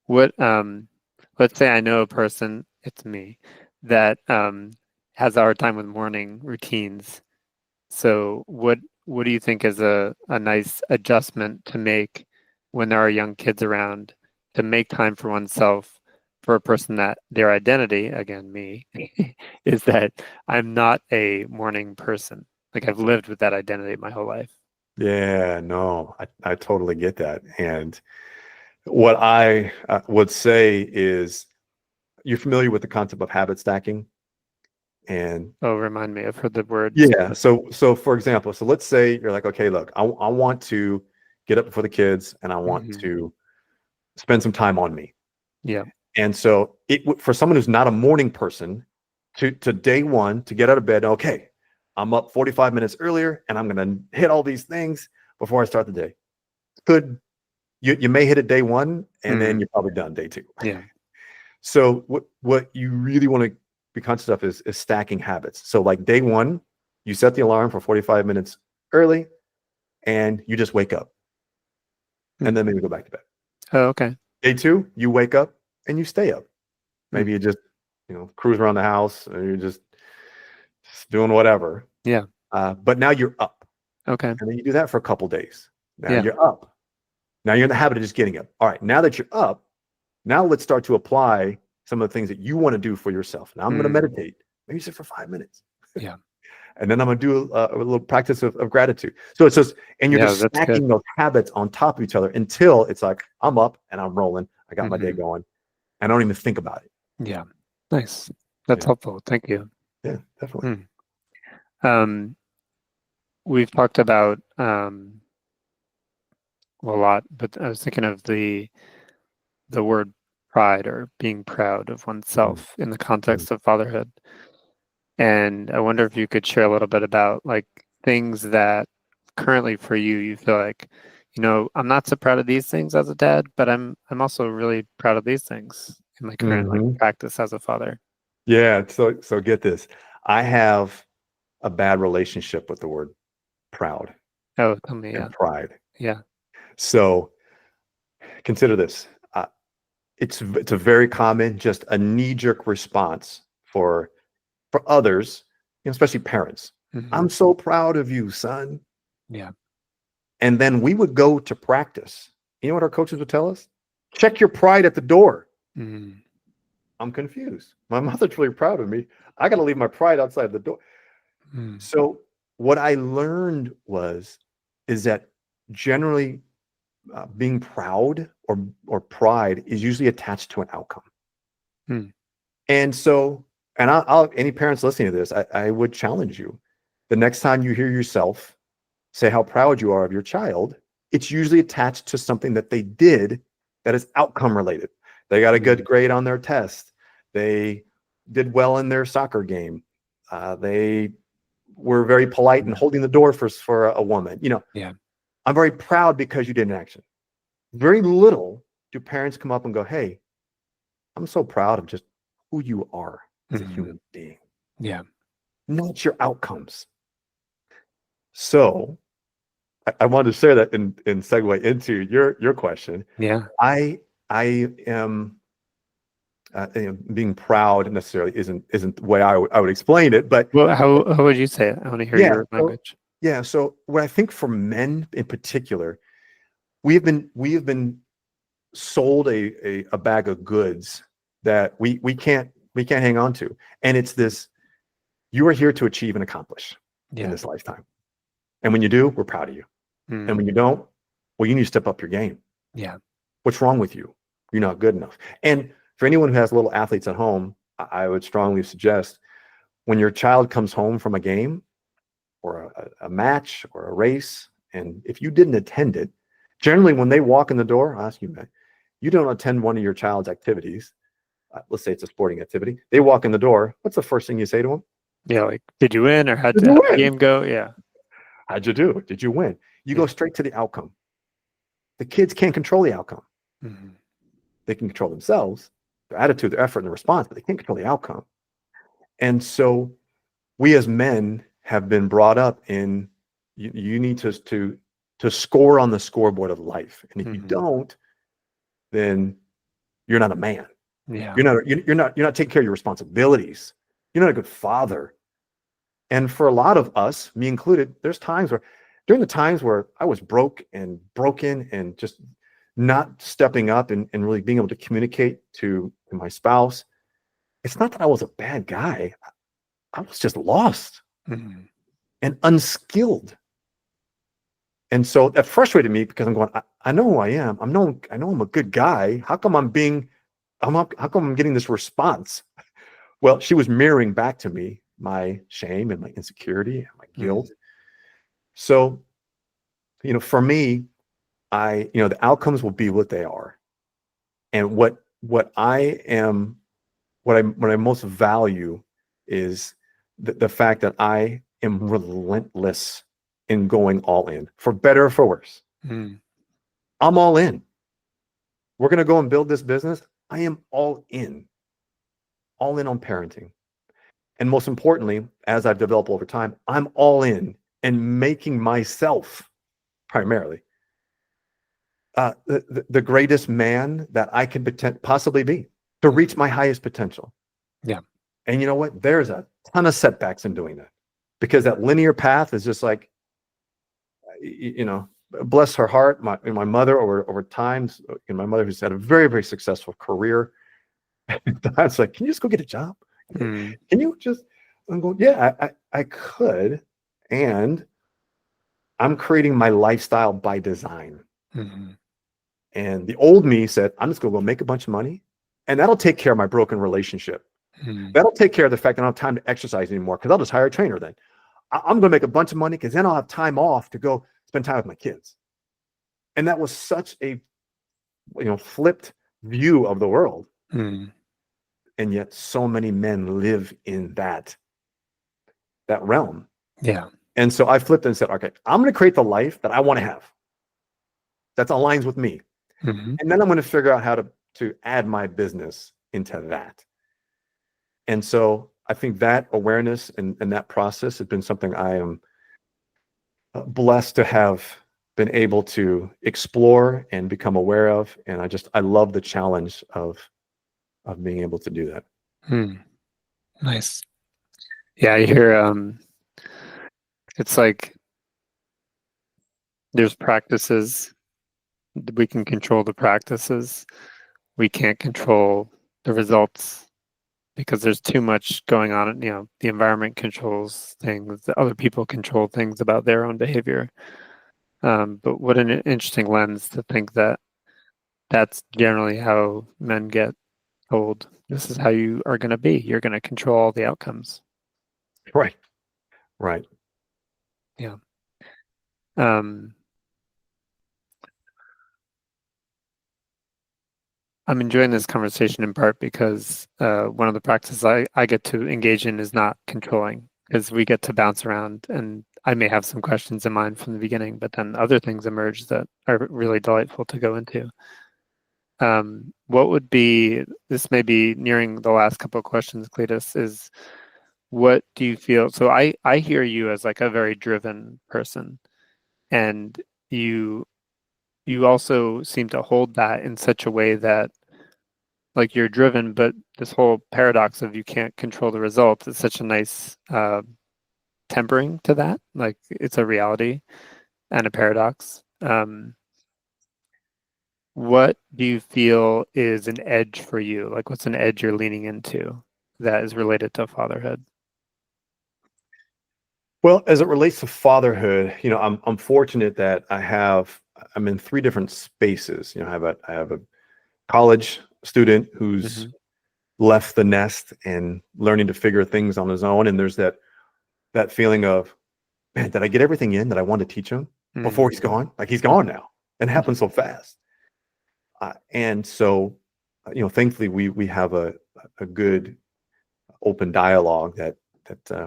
What, let's say I know a person, it's me, that has a hard time with morning routines. So what do you think is a nice adjustment to make when there are young kids around to make time for oneself for a person that their identity, again, me, is that I'm not a morning person. Like I've lived with that identity my whole life. Yeah, no, I totally get that. And what I would say is, you're familiar with the concept of habit stacking? And remind me, I've heard the word. Yeah. So for example, so let's say you're like, okay, look, I want to get up before the kids and I want to spend some time on me. Yeah. And so for someone who's not a morning person, to day one, to get out of bed, okay, I'm up 45 minutes earlier and I'm going to hit all these things before I start the day. could, you may hit it day one, and then you're probably done day two. Yeah. So what you really want to be conscious of is stacking habits. So like day one, you set the alarm for 45 minutes early, and you just wake up, and then maybe go back to bed. Oh, okay. Day two, you wake up and you stay up. Maybe you just, cruise around the house, or you're just doing whatever. Yeah. But now you're up. Okay. And then you do that for a couple days. Now Yeah. you're up. Now you're in the habit of just getting up. All right. Now that you're up, now let's start to apply some of the things that you want to do for yourself. Now I'm going to meditate. Maybe sit for 5 minutes. Yeah. And then I'm going to do a little practice of gratitude. So it's just, and you're just stacking those habits on top of each other until it's like, I'm up and I'm rolling. I got my day going. I don't even think about it. Yeah. Nice. That's helpful. Thank you. Yeah, definitely. We've talked about a lot, but I was thinking of the word pride, or being proud of oneself in the context of fatherhood. And I wonder if you could share a little bit about like things that currently for you feel like, I'm not so proud of these things as a dad, but I'm also really proud of these things in my current like practice as a father. Yeah. So get this. I have a bad relationship with the word proud. Oh, tell me. And pride. Yeah. So consider this. It's a very common, just a knee-jerk response for others, especially parents. I'm so proud of you, son. Yeah. And then we would go to practice. You know what our coaches would tell us? Check your pride at the door. I'm confused. My mother's really proud of me. I got to leave my pride outside the door. So what I learned is that generally being proud or pride is usually attached to an outcome. And so, and I'll any parents listening to this, I would challenge you. The next time you hear yourself say how proud you are of your child, it's usually attached to something that they did that is outcome related. They got a good grade on their test. They did well in their soccer game. They were very polite and holding the door for a woman. I'm very proud because you did an action. Very little do parents come up and go, hey, I'm so proud of just who you are as a human being. Yeah. Not your outcomes. So I wanted to share that in segue into your question. Yeah. I am being proud necessarily isn't the way I would explain it, but how would you say it? I want to hear your language. So what I think for men in particular, we have been sold a bag of goods that we can't hang on to, and it's this: you are here to achieve and accomplish in this lifetime, and when you do, we're proud of you, and when you don't, well, you need to step up your game. Yeah. What's wrong with you? You're not good enough. And for anyone who has little athletes at home, I would strongly suggest when your child comes home from a game or a match or a race, and if you didn't attend it, generally when they walk in the door, I'll ask you, man, you don't attend one of your child's activities. Let's say it's a sporting activity. They walk in the door. What's the first thing you say to them? Yeah, like, did you win, or how'd the game go? Yeah. How'd you do? Did you win? You go straight to the outcome. The kids can't control the outcome. They can control themselves, their attitude, their effort, and their response, but they can't control the outcome. And so we as men have been brought up in you need to score on the scoreboard of life. And if you don't, then you're not a man. Yeah. You're not taking care of your responsibilities. You're not a good father. And for a lot of us, me included, during the times where I was broke and broken and just not stepping up and really being able to communicate to my spouse, it's not that I was a bad guy. I was just lost and unskilled. And so that frustrated me because I'm going, I know who I am. I know I'm a good guy. How come I'm getting this response? Well, she was mirroring back to me my shame and my insecurity and my guilt. So, for me, the outcomes will be what they are. And what I most value is the fact that I am relentless in going all in, for better or for worse. I'm all in. We're going to go and build this business. I am all in on parenting. And most importantly, as I've developed over time, I'm all in and making myself primarily the greatest man that I can possibly be, to reach my highest potential. Yeah. And you know what? There's a ton of setbacks in doing that, because that linear path is just like, bless her heart, my mother over times, my mother who's had a very, very successful career. That's like, can you just go get a job? Can you just? I'm going, yeah, I could, and I'm creating my lifestyle by design. And the old me said, I'm just going to go make a bunch of money, and that'll take care of my broken relationship. That'll take care of the fact that I don't have time to exercise anymore, because I'll just hire a trainer then. I'm going to make a bunch of money, because then I'll have time off to go spend time with my kids. And that was such a, flipped view of the world. And yet so many men live in that realm. Yeah. And so I flipped and said, okay, I'm going to create the life that I want to have, that aligns with me. And then I'm going to figure out how to add my business into that. And so I think that awareness and that process has been something I am blessed to have been able to explore and become aware of. And I love the challenge of being able to do that. Nice. Yeah, I hear it's like there's practices. We can control the practices. We can't control the results, because there's too much going on. The environment controls things. The other people control things about their own behavior. But what an interesting lens to think that that's generally how men get told, this is how you are going to be. You're going to control all the outcomes. Right. Yeah. I'm enjoying this conversation in part because one of the practices I get to engage in is not controlling, because we get to bounce around, and I may have some questions in mind from the beginning, but then other things emerge that are really delightful to go into. What would be, this may be nearing the last couple of questions, Cletus, is what do you feel? So I hear you as like a very driven person, and you also seem to hold that in such a way that, like, you're driven, but this whole paradox of you can't control the results is such a nice tempering to that. Like, it's a reality and a paradox. What do you feel is an edge for you? Like, what's an edge you're leaning into that is related to fatherhood? Well, as it relates to fatherhood, I'm fortunate that I'm in 3 different spaces. I have a college student who's left the nest and learning to figure things on his own. And there's that feeling of, man, did I get everything in that I wanted to teach him before he's gone? Like, he's gone now. And it happened so fast. And so, thankfully we have a good open dialogue that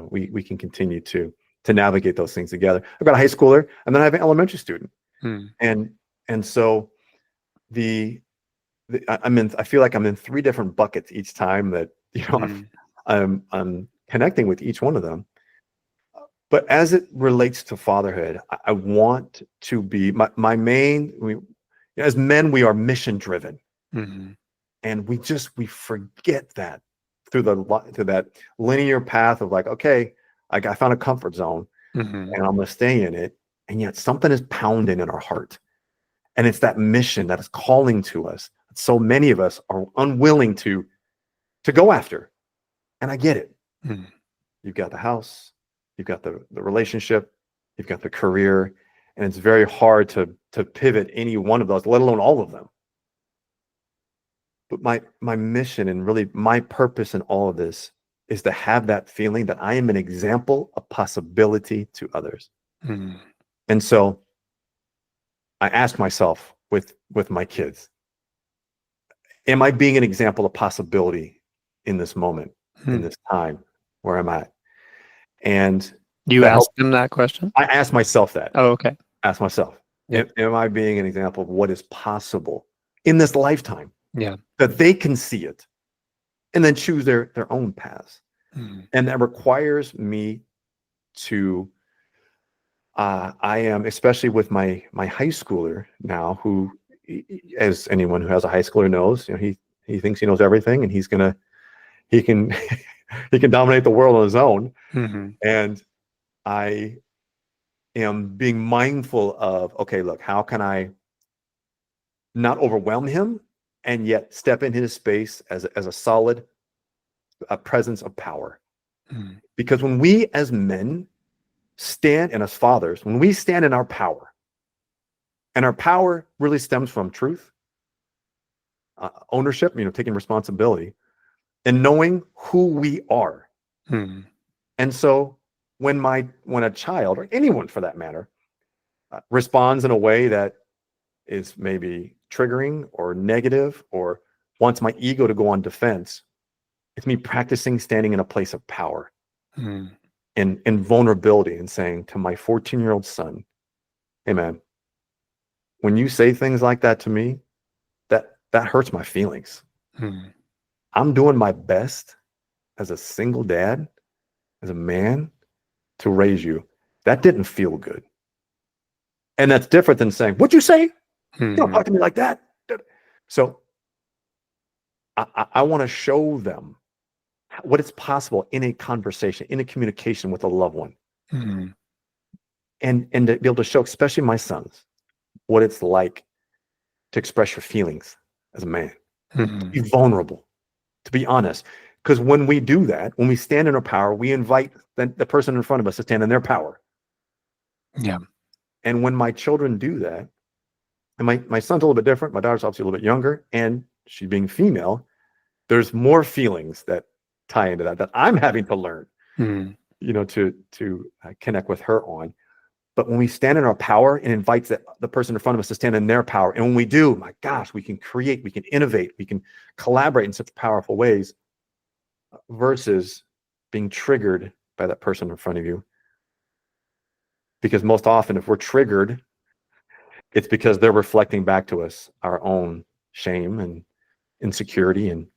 we can continue to navigate those things together. I've got a high schooler, and then I have an elementary student. And so I feel like I'm in 3 different buckets each time that, I'm connecting with each one of them. But as it relates to fatherhood, I want to be my main, as men, we are mission driven. And we forget that through that linear path of like, okay, I found a comfort zone and I'm going to stay in it. And yet something is pounding in our heart. And it's that mission that is calling to us. So many of us are unwilling to go after. And I get it. You've got the house, you've got the relationship, you've got the career, and it's very hard to pivot any one of those, let alone all of them. But my mission, and really my purpose in all of this, is to have that feeling that I am an example of possibility to others. And so I ask myself with my kids, am I being an example of possibility in this moment, in this time where I'm at? And you ask them that question? I ask myself that. Oh, okay. Ask myself. Yep. Am I being an example of what is possible in this lifetime? Yeah. That they can see it and then choose their own paths. Mm. And that requires me to I am, especially with my high schooler now, who, as anyone who has a high schooler knows, he thinks he knows everything, and he can he can dominate the world on his own. Mm-hmm. And I am being mindful of, okay, look, how can I not overwhelm him and yet step in his space as a solid presence of power? Mm-hmm. Because when we as men stand, and as fathers, when we stand in our power, and our power really stems from truth, ownership, taking responsibility, and knowing who we are. Mm-hmm. And so when a child, or anyone for that matter, responds in a way that is maybe triggering or negative, or wants my ego to go on defense, it's me practicing standing in a place of power and vulnerability, and saying to my 14-year-old son, hey man, when you say things like that to me, that hurts my feelings. I'm doing my best as a single dad, as a man, to raise you. That didn't feel good. And that's different than saying, what'd you say? You don't talk to me like that. So I want to show them what is possible in a conversation, in a communication with a loved one. And to be able to show, especially my sons, what it's like to express your feelings as a man, to be vulnerable, to be honest. Because when we do that, when we stand in our power, we invite the person in front of us to stand in their power. Yeah. And when my children do that, and my son's a little bit different, my daughter's obviously a little bit younger, and she being female, there's more feelings that tie into that I'm having to learn, to connect with her on. But when we stand in our power, it invites the person in front of us to stand in their power. And when we do, my gosh, we can create, we can innovate, we can collaborate in such powerful ways, versus being triggered by that person in front of you. Because most often, if we're triggered, it's because they're reflecting back to us our own shame and insecurity and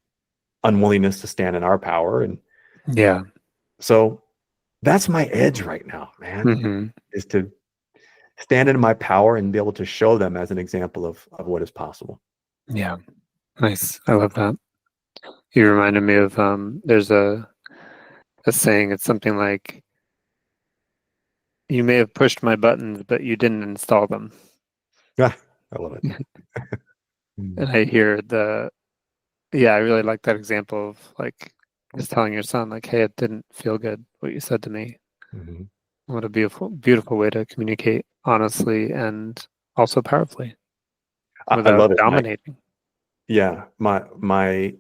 unwillingness to stand in our power. And yeah. so that's my edge right now, man, is to stand in my power and be able to show them as an example of what is possible. Yeah. Nice. I love that. You reminded me of there's a saying. It's something like, you may have pushed my buttons, but you didn't install them. Yeah, I love it. And I hear I really like that example of like just telling your son, like, hey, it didn't feel good what you said to me. What a beautiful, beautiful way to communicate honestly and also powerfully I without love it. dominating. Yeah, my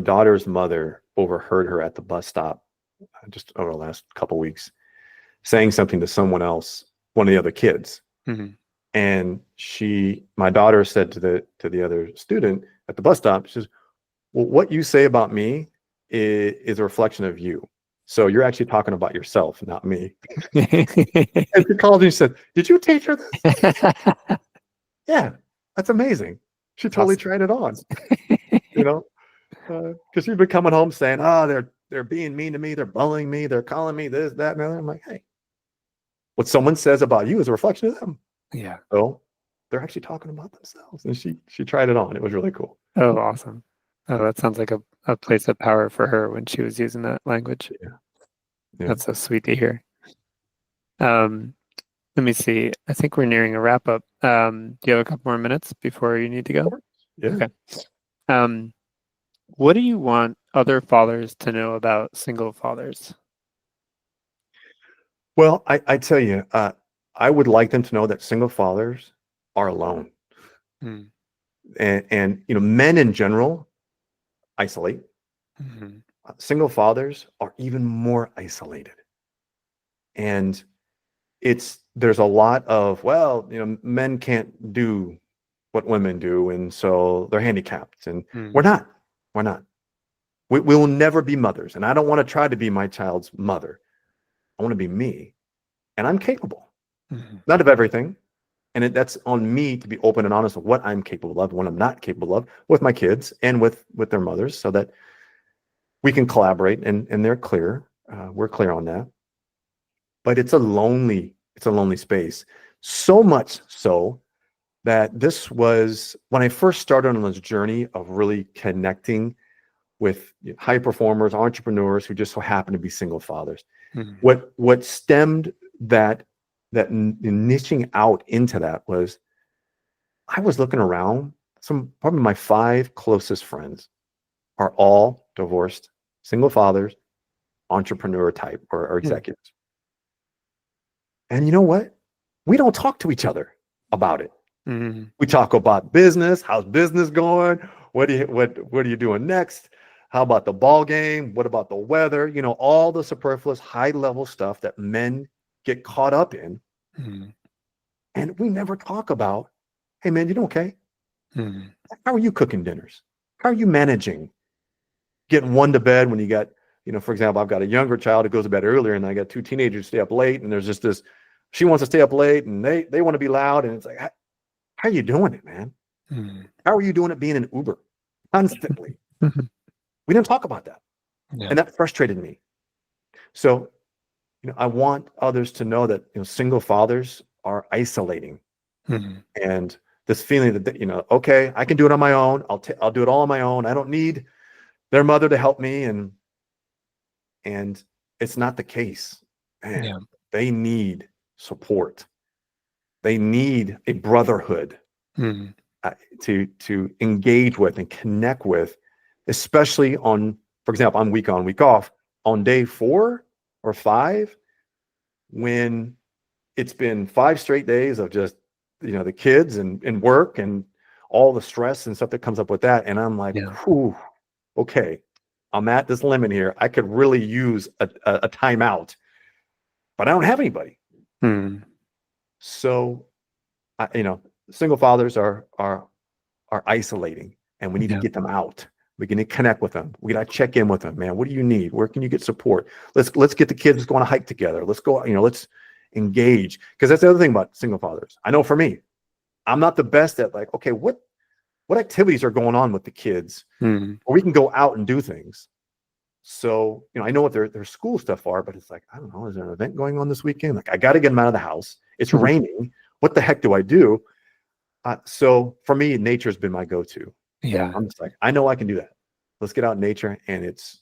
daughter's mother overheard her at the bus stop just over the last couple weeks saying something to someone else, one of the other kids. And my daughter said to the other student at the bus stop, she says, well, what you say about me is a reflection of you. So you're actually talking about yourself, not me. And she called me and said, did you teach her this? Yeah, that's amazing. She totally tried it on, because she'd been coming home saying, oh, they're being mean to me. They're bullying me. They're calling me this, that, and that. I'm like, hey, what someone says about you is a reflection of them. Yeah. So they're actually talking about themselves. And she tried it on. It was really cool. Oh, awesome. Oh, that sounds like a place of power for her when she was using that language. Yeah. That's so sweet to hear. Let me see. I think we're nearing a wrap up. Do you have a couple more minutes before you need to go? Yeah. Okay. What do you want other fathers to know about single fathers? Well, I tell you, I would like them to know that single fathers are alone. And men in general isolate. Single fathers are even more isolated. And there's a lot of, men can't do what women do, and so they're handicapped. And we're not. We will never be mothers. And I don't want to try to be my child's mother. I want to be me. And I'm capable. Not of everything. And that's on me to be open and honest with what I'm capable of, what I'm not capable of with my kids and with their mothers, so that we can collaborate and they're clear. We're clear on that. But it's a lonely space. So much so that this was when I first started on this journey of really connecting with high performers, entrepreneurs who just so happen to be single fathers. Mm-hmm. What stemmed that niching out into that was I was looking around. Probably my 5 closest friends are all divorced, single fathers, entrepreneur type or executives. And you know what? We don't talk to each other about it. Mm-hmm. We talk about business. How's business going? What are you doing next? How about the ball game? What about the weather? All the superfluous high level stuff that men get caught up in. Mm-hmm. And we never talk about, hey man, you doing okay? Mm-hmm. How are you cooking dinners? How are you managing getting one to bed when you got, for example, I've got a younger child who goes to bed earlier and I got 2 teenagers stay up late, and there's just this, she wants to stay up late and they want to be loud. And it's like, how are you doing it, man? Mm-hmm. How are you doing it being an Uber constantly? Mm-hmm. We didn't talk about that. Yeah. And that frustrated me. So, I want others to know that, single fathers are isolating. Mm-hmm. And this feeling that, okay, I can do it on my own. I'll do it all on my own. I don't need their mother to help me. And it's not the case. Man, Yeah. they need support. They need a brotherhood Mm-hmm. to engage with and connect with, especially for example, on week on, week off, on day 4 or 5, when it's been 5 straight days of just, the kids and work and all the stress and stuff that comes up with that. And I'm like, Yeah. whew, okay, I'm at this limit here. I could really use a timeout, but I don't have anybody. Mm-hmm. So, single fathers are isolating, and we need to get them out. We can connect with them. We got to check in with them, man. What do you need? Where can you get support? Let's get the kids going to hike together. Let's go, let's engage. Because that's the other thing about single fathers. I know for me, I'm not the best at like, okay, what activities are going on with the kids? Mm-hmm. Or we can go out and do things. So, I know what their school stuff are, but it's like, I don't know, is there an event going on this weekend? Like, I got to get them out of the house. It's raining. What the heck do I do? So for me, nature's been my go-to. Yeah. I'm just like, I know I can do that. Let's get out in nature. And as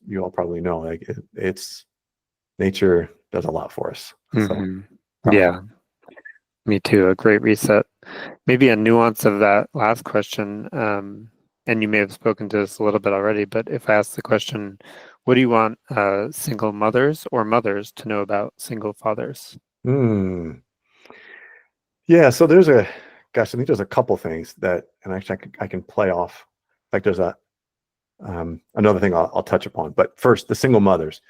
you all probably know, like it's nature does a lot for us. Mm-hmm. So, yeah. Me too. A great reset. Maybe a nuance of that last question, and you may have spoken to this a little bit already, but if I ask the question, what do you want single mothers or mothers to know about single fathers? Yeah, so I think there's a couple things that, and actually I can play off. Like there's another thing I'll touch upon, but first, the single mothers.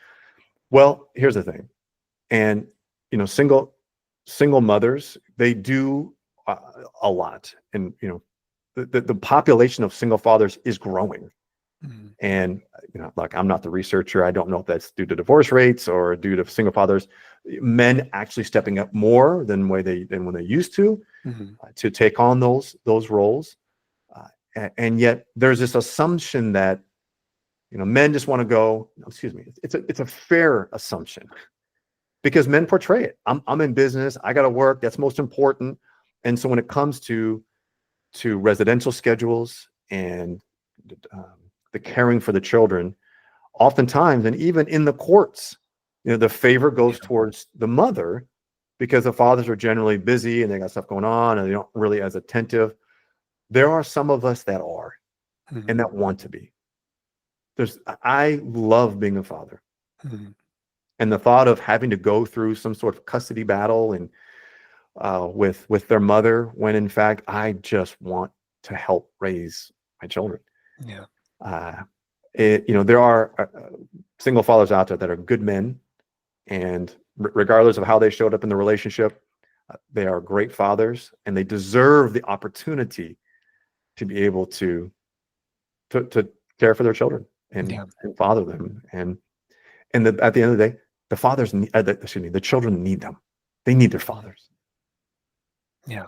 Well, here's the thing, and single mothers, they do a lot, and the population of single fathers is growing. Mm-hmm. And like, I'm not the researcher. I don't know if that's due to divorce rates or due to single fathers, men actually stepping up more than when they used to, to take on those roles. And yet there's this assumption that men just want to go. Excuse me. It's a fair assumption, because men portray it. I'm in business. I got to work. That's most important. And so when it comes to residential schedules and the caring for the children, oftentimes, and even in the courts, the favor goes towards the mother, because the fathers are generally busy and they got stuff going on and they don't really as attentive. There are some of us that are, and that want to be. I love being a father. And the thought of having to go through some sort of custody battle and with their mother, when in fact I just want to help raise my children. There are single fathers out there that are good men, and regardless of how they showed up in the relationship, they are great fathers, and they deserve the opportunity to be able to care for their children and father them. And at the end of the day, the children need them. They need their fathers. Yeah.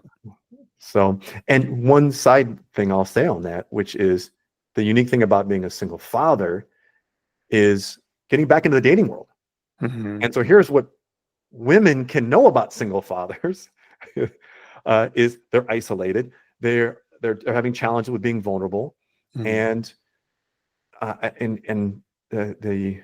So, and one side thing I'll say on that, which is the unique thing about being a single father, is getting back into the dating world. Mm-hmm. And so here's what women can know about single fathers is they're isolated, they're having challenges with being vulnerable, Mm-hmm. and the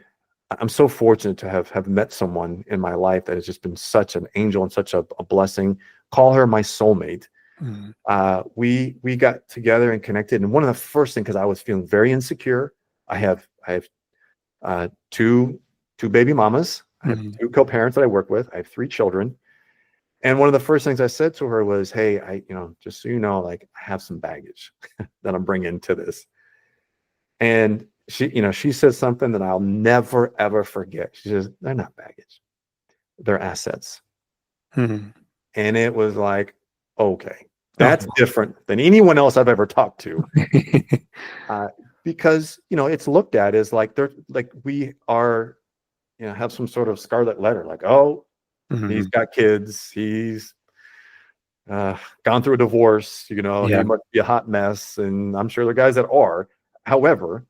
I'm so fortunate to have met someone in my life that has just been such an angel and such a blessing. Call her my soulmate. Mm-hmm. We got together and connected, and one of the first things, because I was feeling very insecure. I have two baby mamas. I have Mm-hmm. two co-parents that I work with. I have three children. And one of the first things I said to her was, "Hey, just so you know, like, I have some baggage that I'm bringing to this." And she said something that I'll never ever forget. She says, "They're not baggage. They're assets." Mm-hmm. And it was like, okay, Oh. that's different than anyone else I've ever talked to. Uh, because it's looked at as like they're like we are, have some sort of scarlet letter, like, oh, Mm-hmm. he's got kids, he's gone through a divorce, he Yeah. must be a hot mess. And I'm sure there are guys that are. However,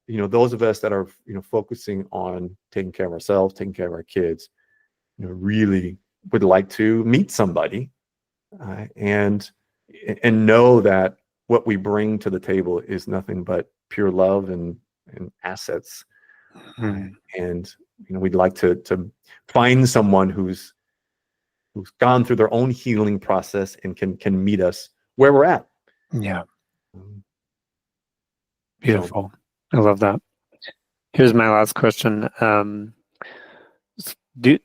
those of us that are, focusing on taking care of ourselves, taking care of our kids, really would like to meet somebody, and know that what we bring to the table is nothing but pure love and assets. Mm-hmm. And we'd like to find someone who's gone through their own healing process and can meet us where we're at. Yeah. Um, So Beautiful. I love that. Here's my last question.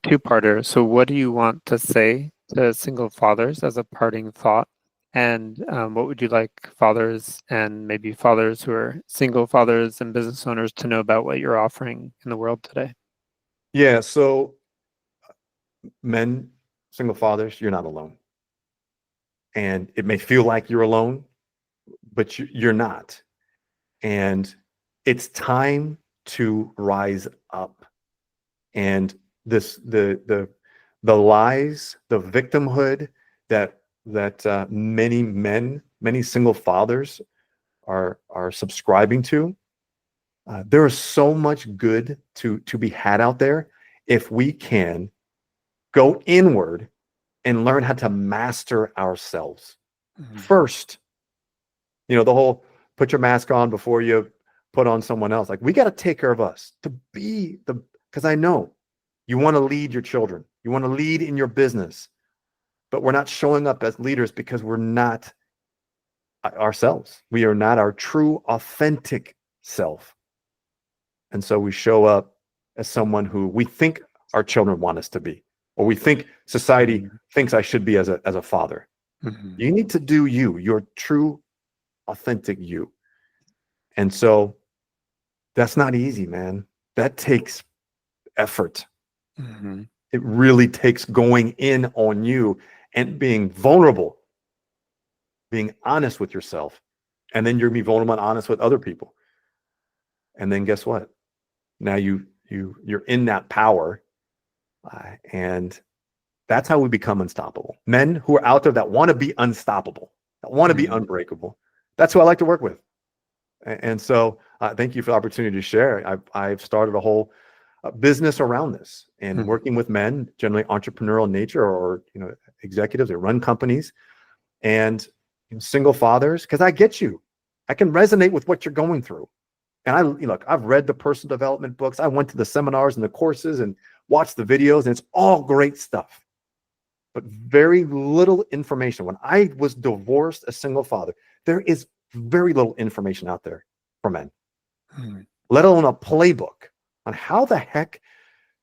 Two-parter. So what do you want to say to single fathers as a parting thought? And what would you like fathers and maybe fathers who are single fathers and business owners to know about what you're offering in the world today? yeah, so men, single fathers, you're not alone. And it may feel like you're alone, but you're not. And it's time to rise up. And the lies, the victimhood that many single fathers are subscribing to. There is so much good to be had out there if we can go inward and learn how to master ourselves Mhm. first. The whole put your mask on before you put on someone else. Like, we got to take care of us to be because I know you want to lead your children, you want to lead in your business, but we're not showing up as leaders because we're not ourselves. We are not our true, authentic self. And so we show up as someone who we think our children want us to be, or we think society thinks I should be as a father. Mhm. You need to do you, your true, authentic you. And so that's not easy, man. That takes effort. Mhm. It really takes going in on you and being vulnerable, being honest with yourself. And then you're gonna be vulnerable and honest with other people. And then guess what? Now you're in that power, and that's how we become unstoppable. Men who are out there that want to be unstoppable, that want to be Mhm. unbreakable. That's who I like to work with. And so, thank you for the opportunity to share. I've started a whole business around this and Mhm. working with men, generally entrepreneurial in nature, or executives that run companies, and single fathers. Because I get you, I can resonate with what you're going through. And look, I've read the personal development books. I went to the seminars and the courses and watched the videos, and it's all great stuff, but very little information. When I was divorced, a single father, there is very little information out there for men, Mhm. let alone a playbook on how the heck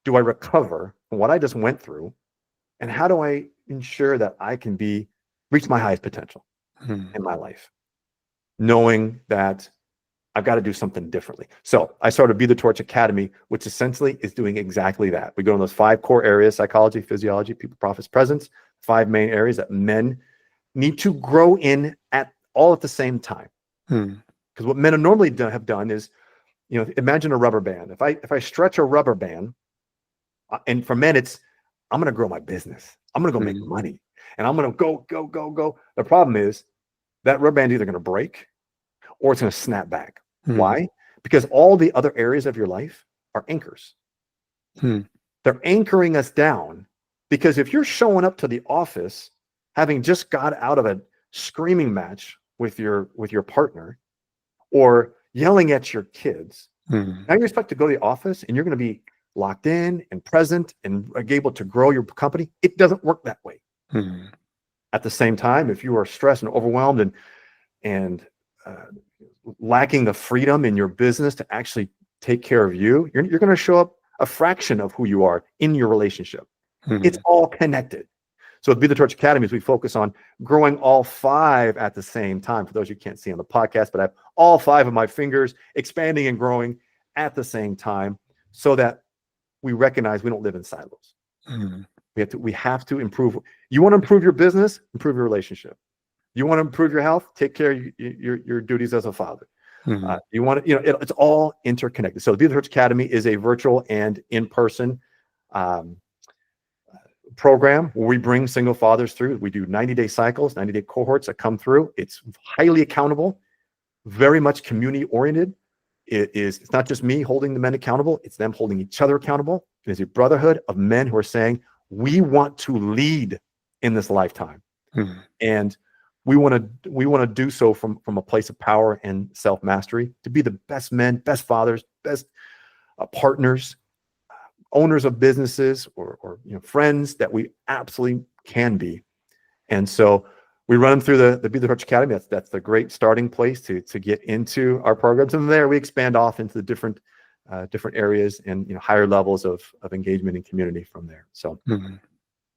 do I recover from what I just went through, and how do I ensure that I can reach my highest potential Mhm. in my life, knowing that I've got to do something differently. So I started Be the Torch Academy, which essentially is doing exactly that. We go in those 5 core areas: psychology, physiology, people, profits, presence, 5 main areas that men need to grow in all at the same time. Mhm. Because what men normally have done is, imagine a rubber band. If I stretch a rubber band, and for men, it's, I'm going to grow my business. I'm going to go make Mhm. money. and I'm going to go, go, go, go. The problem is that rubber band is either going to break or it's going to snap back. Why? Because all the other areas of your life are anchors. They're anchoring us down, because if you're showing up to the office having just got out of a screaming match with your partner or yelling at your kids, now you're expected to go to the office and you're going to be locked in and present and able to grow your company. It doesn't work that way. At the same time, if you are stressed and overwhelmed and lacking the freedom in your business to actually take care of you, you're going to show up a fraction of who you are in your relationship. It's all connected. So at Be the Torch Academies, we focus on growing all 5 at the same time. For those you can't see on the podcast, but I have all 5 of my fingers expanding and growing at the same time, so that we recognize we don't live in silos. We have to improve. You want to improve your business, improve your relationship. You want to improve your health, take care of your duties as a father. You want to, it's all interconnected. So the Be the Torch Academy is a virtual and in-person program where we bring single fathers through. We do 90-day cycles, 90-day cohorts that come through. It's highly accountable, very much community oriented. It's not just me holding the men accountable, it's them holding each other accountable. It is a brotherhood of men who are saying, we want to lead in this lifetime. And we want to do so from a place of power and self-mastery, to be the best men, best fathers, best partners, owners of businesses, or friends that we absolutely can be. And so we run them through the Be the Torch Academy. That's the great starting place to get into our programs. And there we expand off into the different areas and higher levels of engagement and community from there. So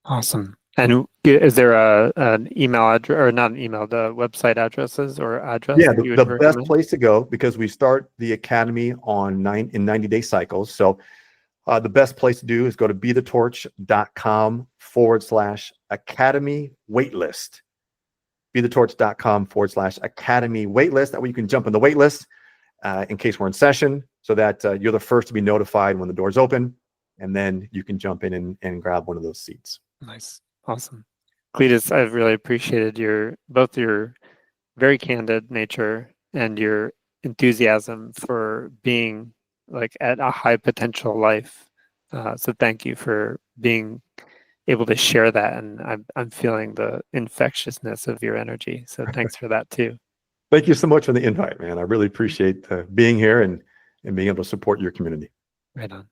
awesome. And is there an email address, or not an email, the website addresses or address? Yeah, the best place to go, because we start the academy in 90-day cycles. So the best place to do is go to bethetorch.com/academy waitlist. bethetorch.com/academy waitlist. That way you can jump in the waitlist in case we're in session, so that you're the first to be notified when the doors open, and then you can jump in and grab one of those seats. Nice. Awesome. Cletus, I've really appreciated both your very candid nature and your enthusiasm for being at a high potential life. So thank you for being able to share that. And I'm feeling the infectiousness of your energy. So thanks for that too. Thank you so much for the invite, man. I really appreciate being here and being able to support your community. Right on.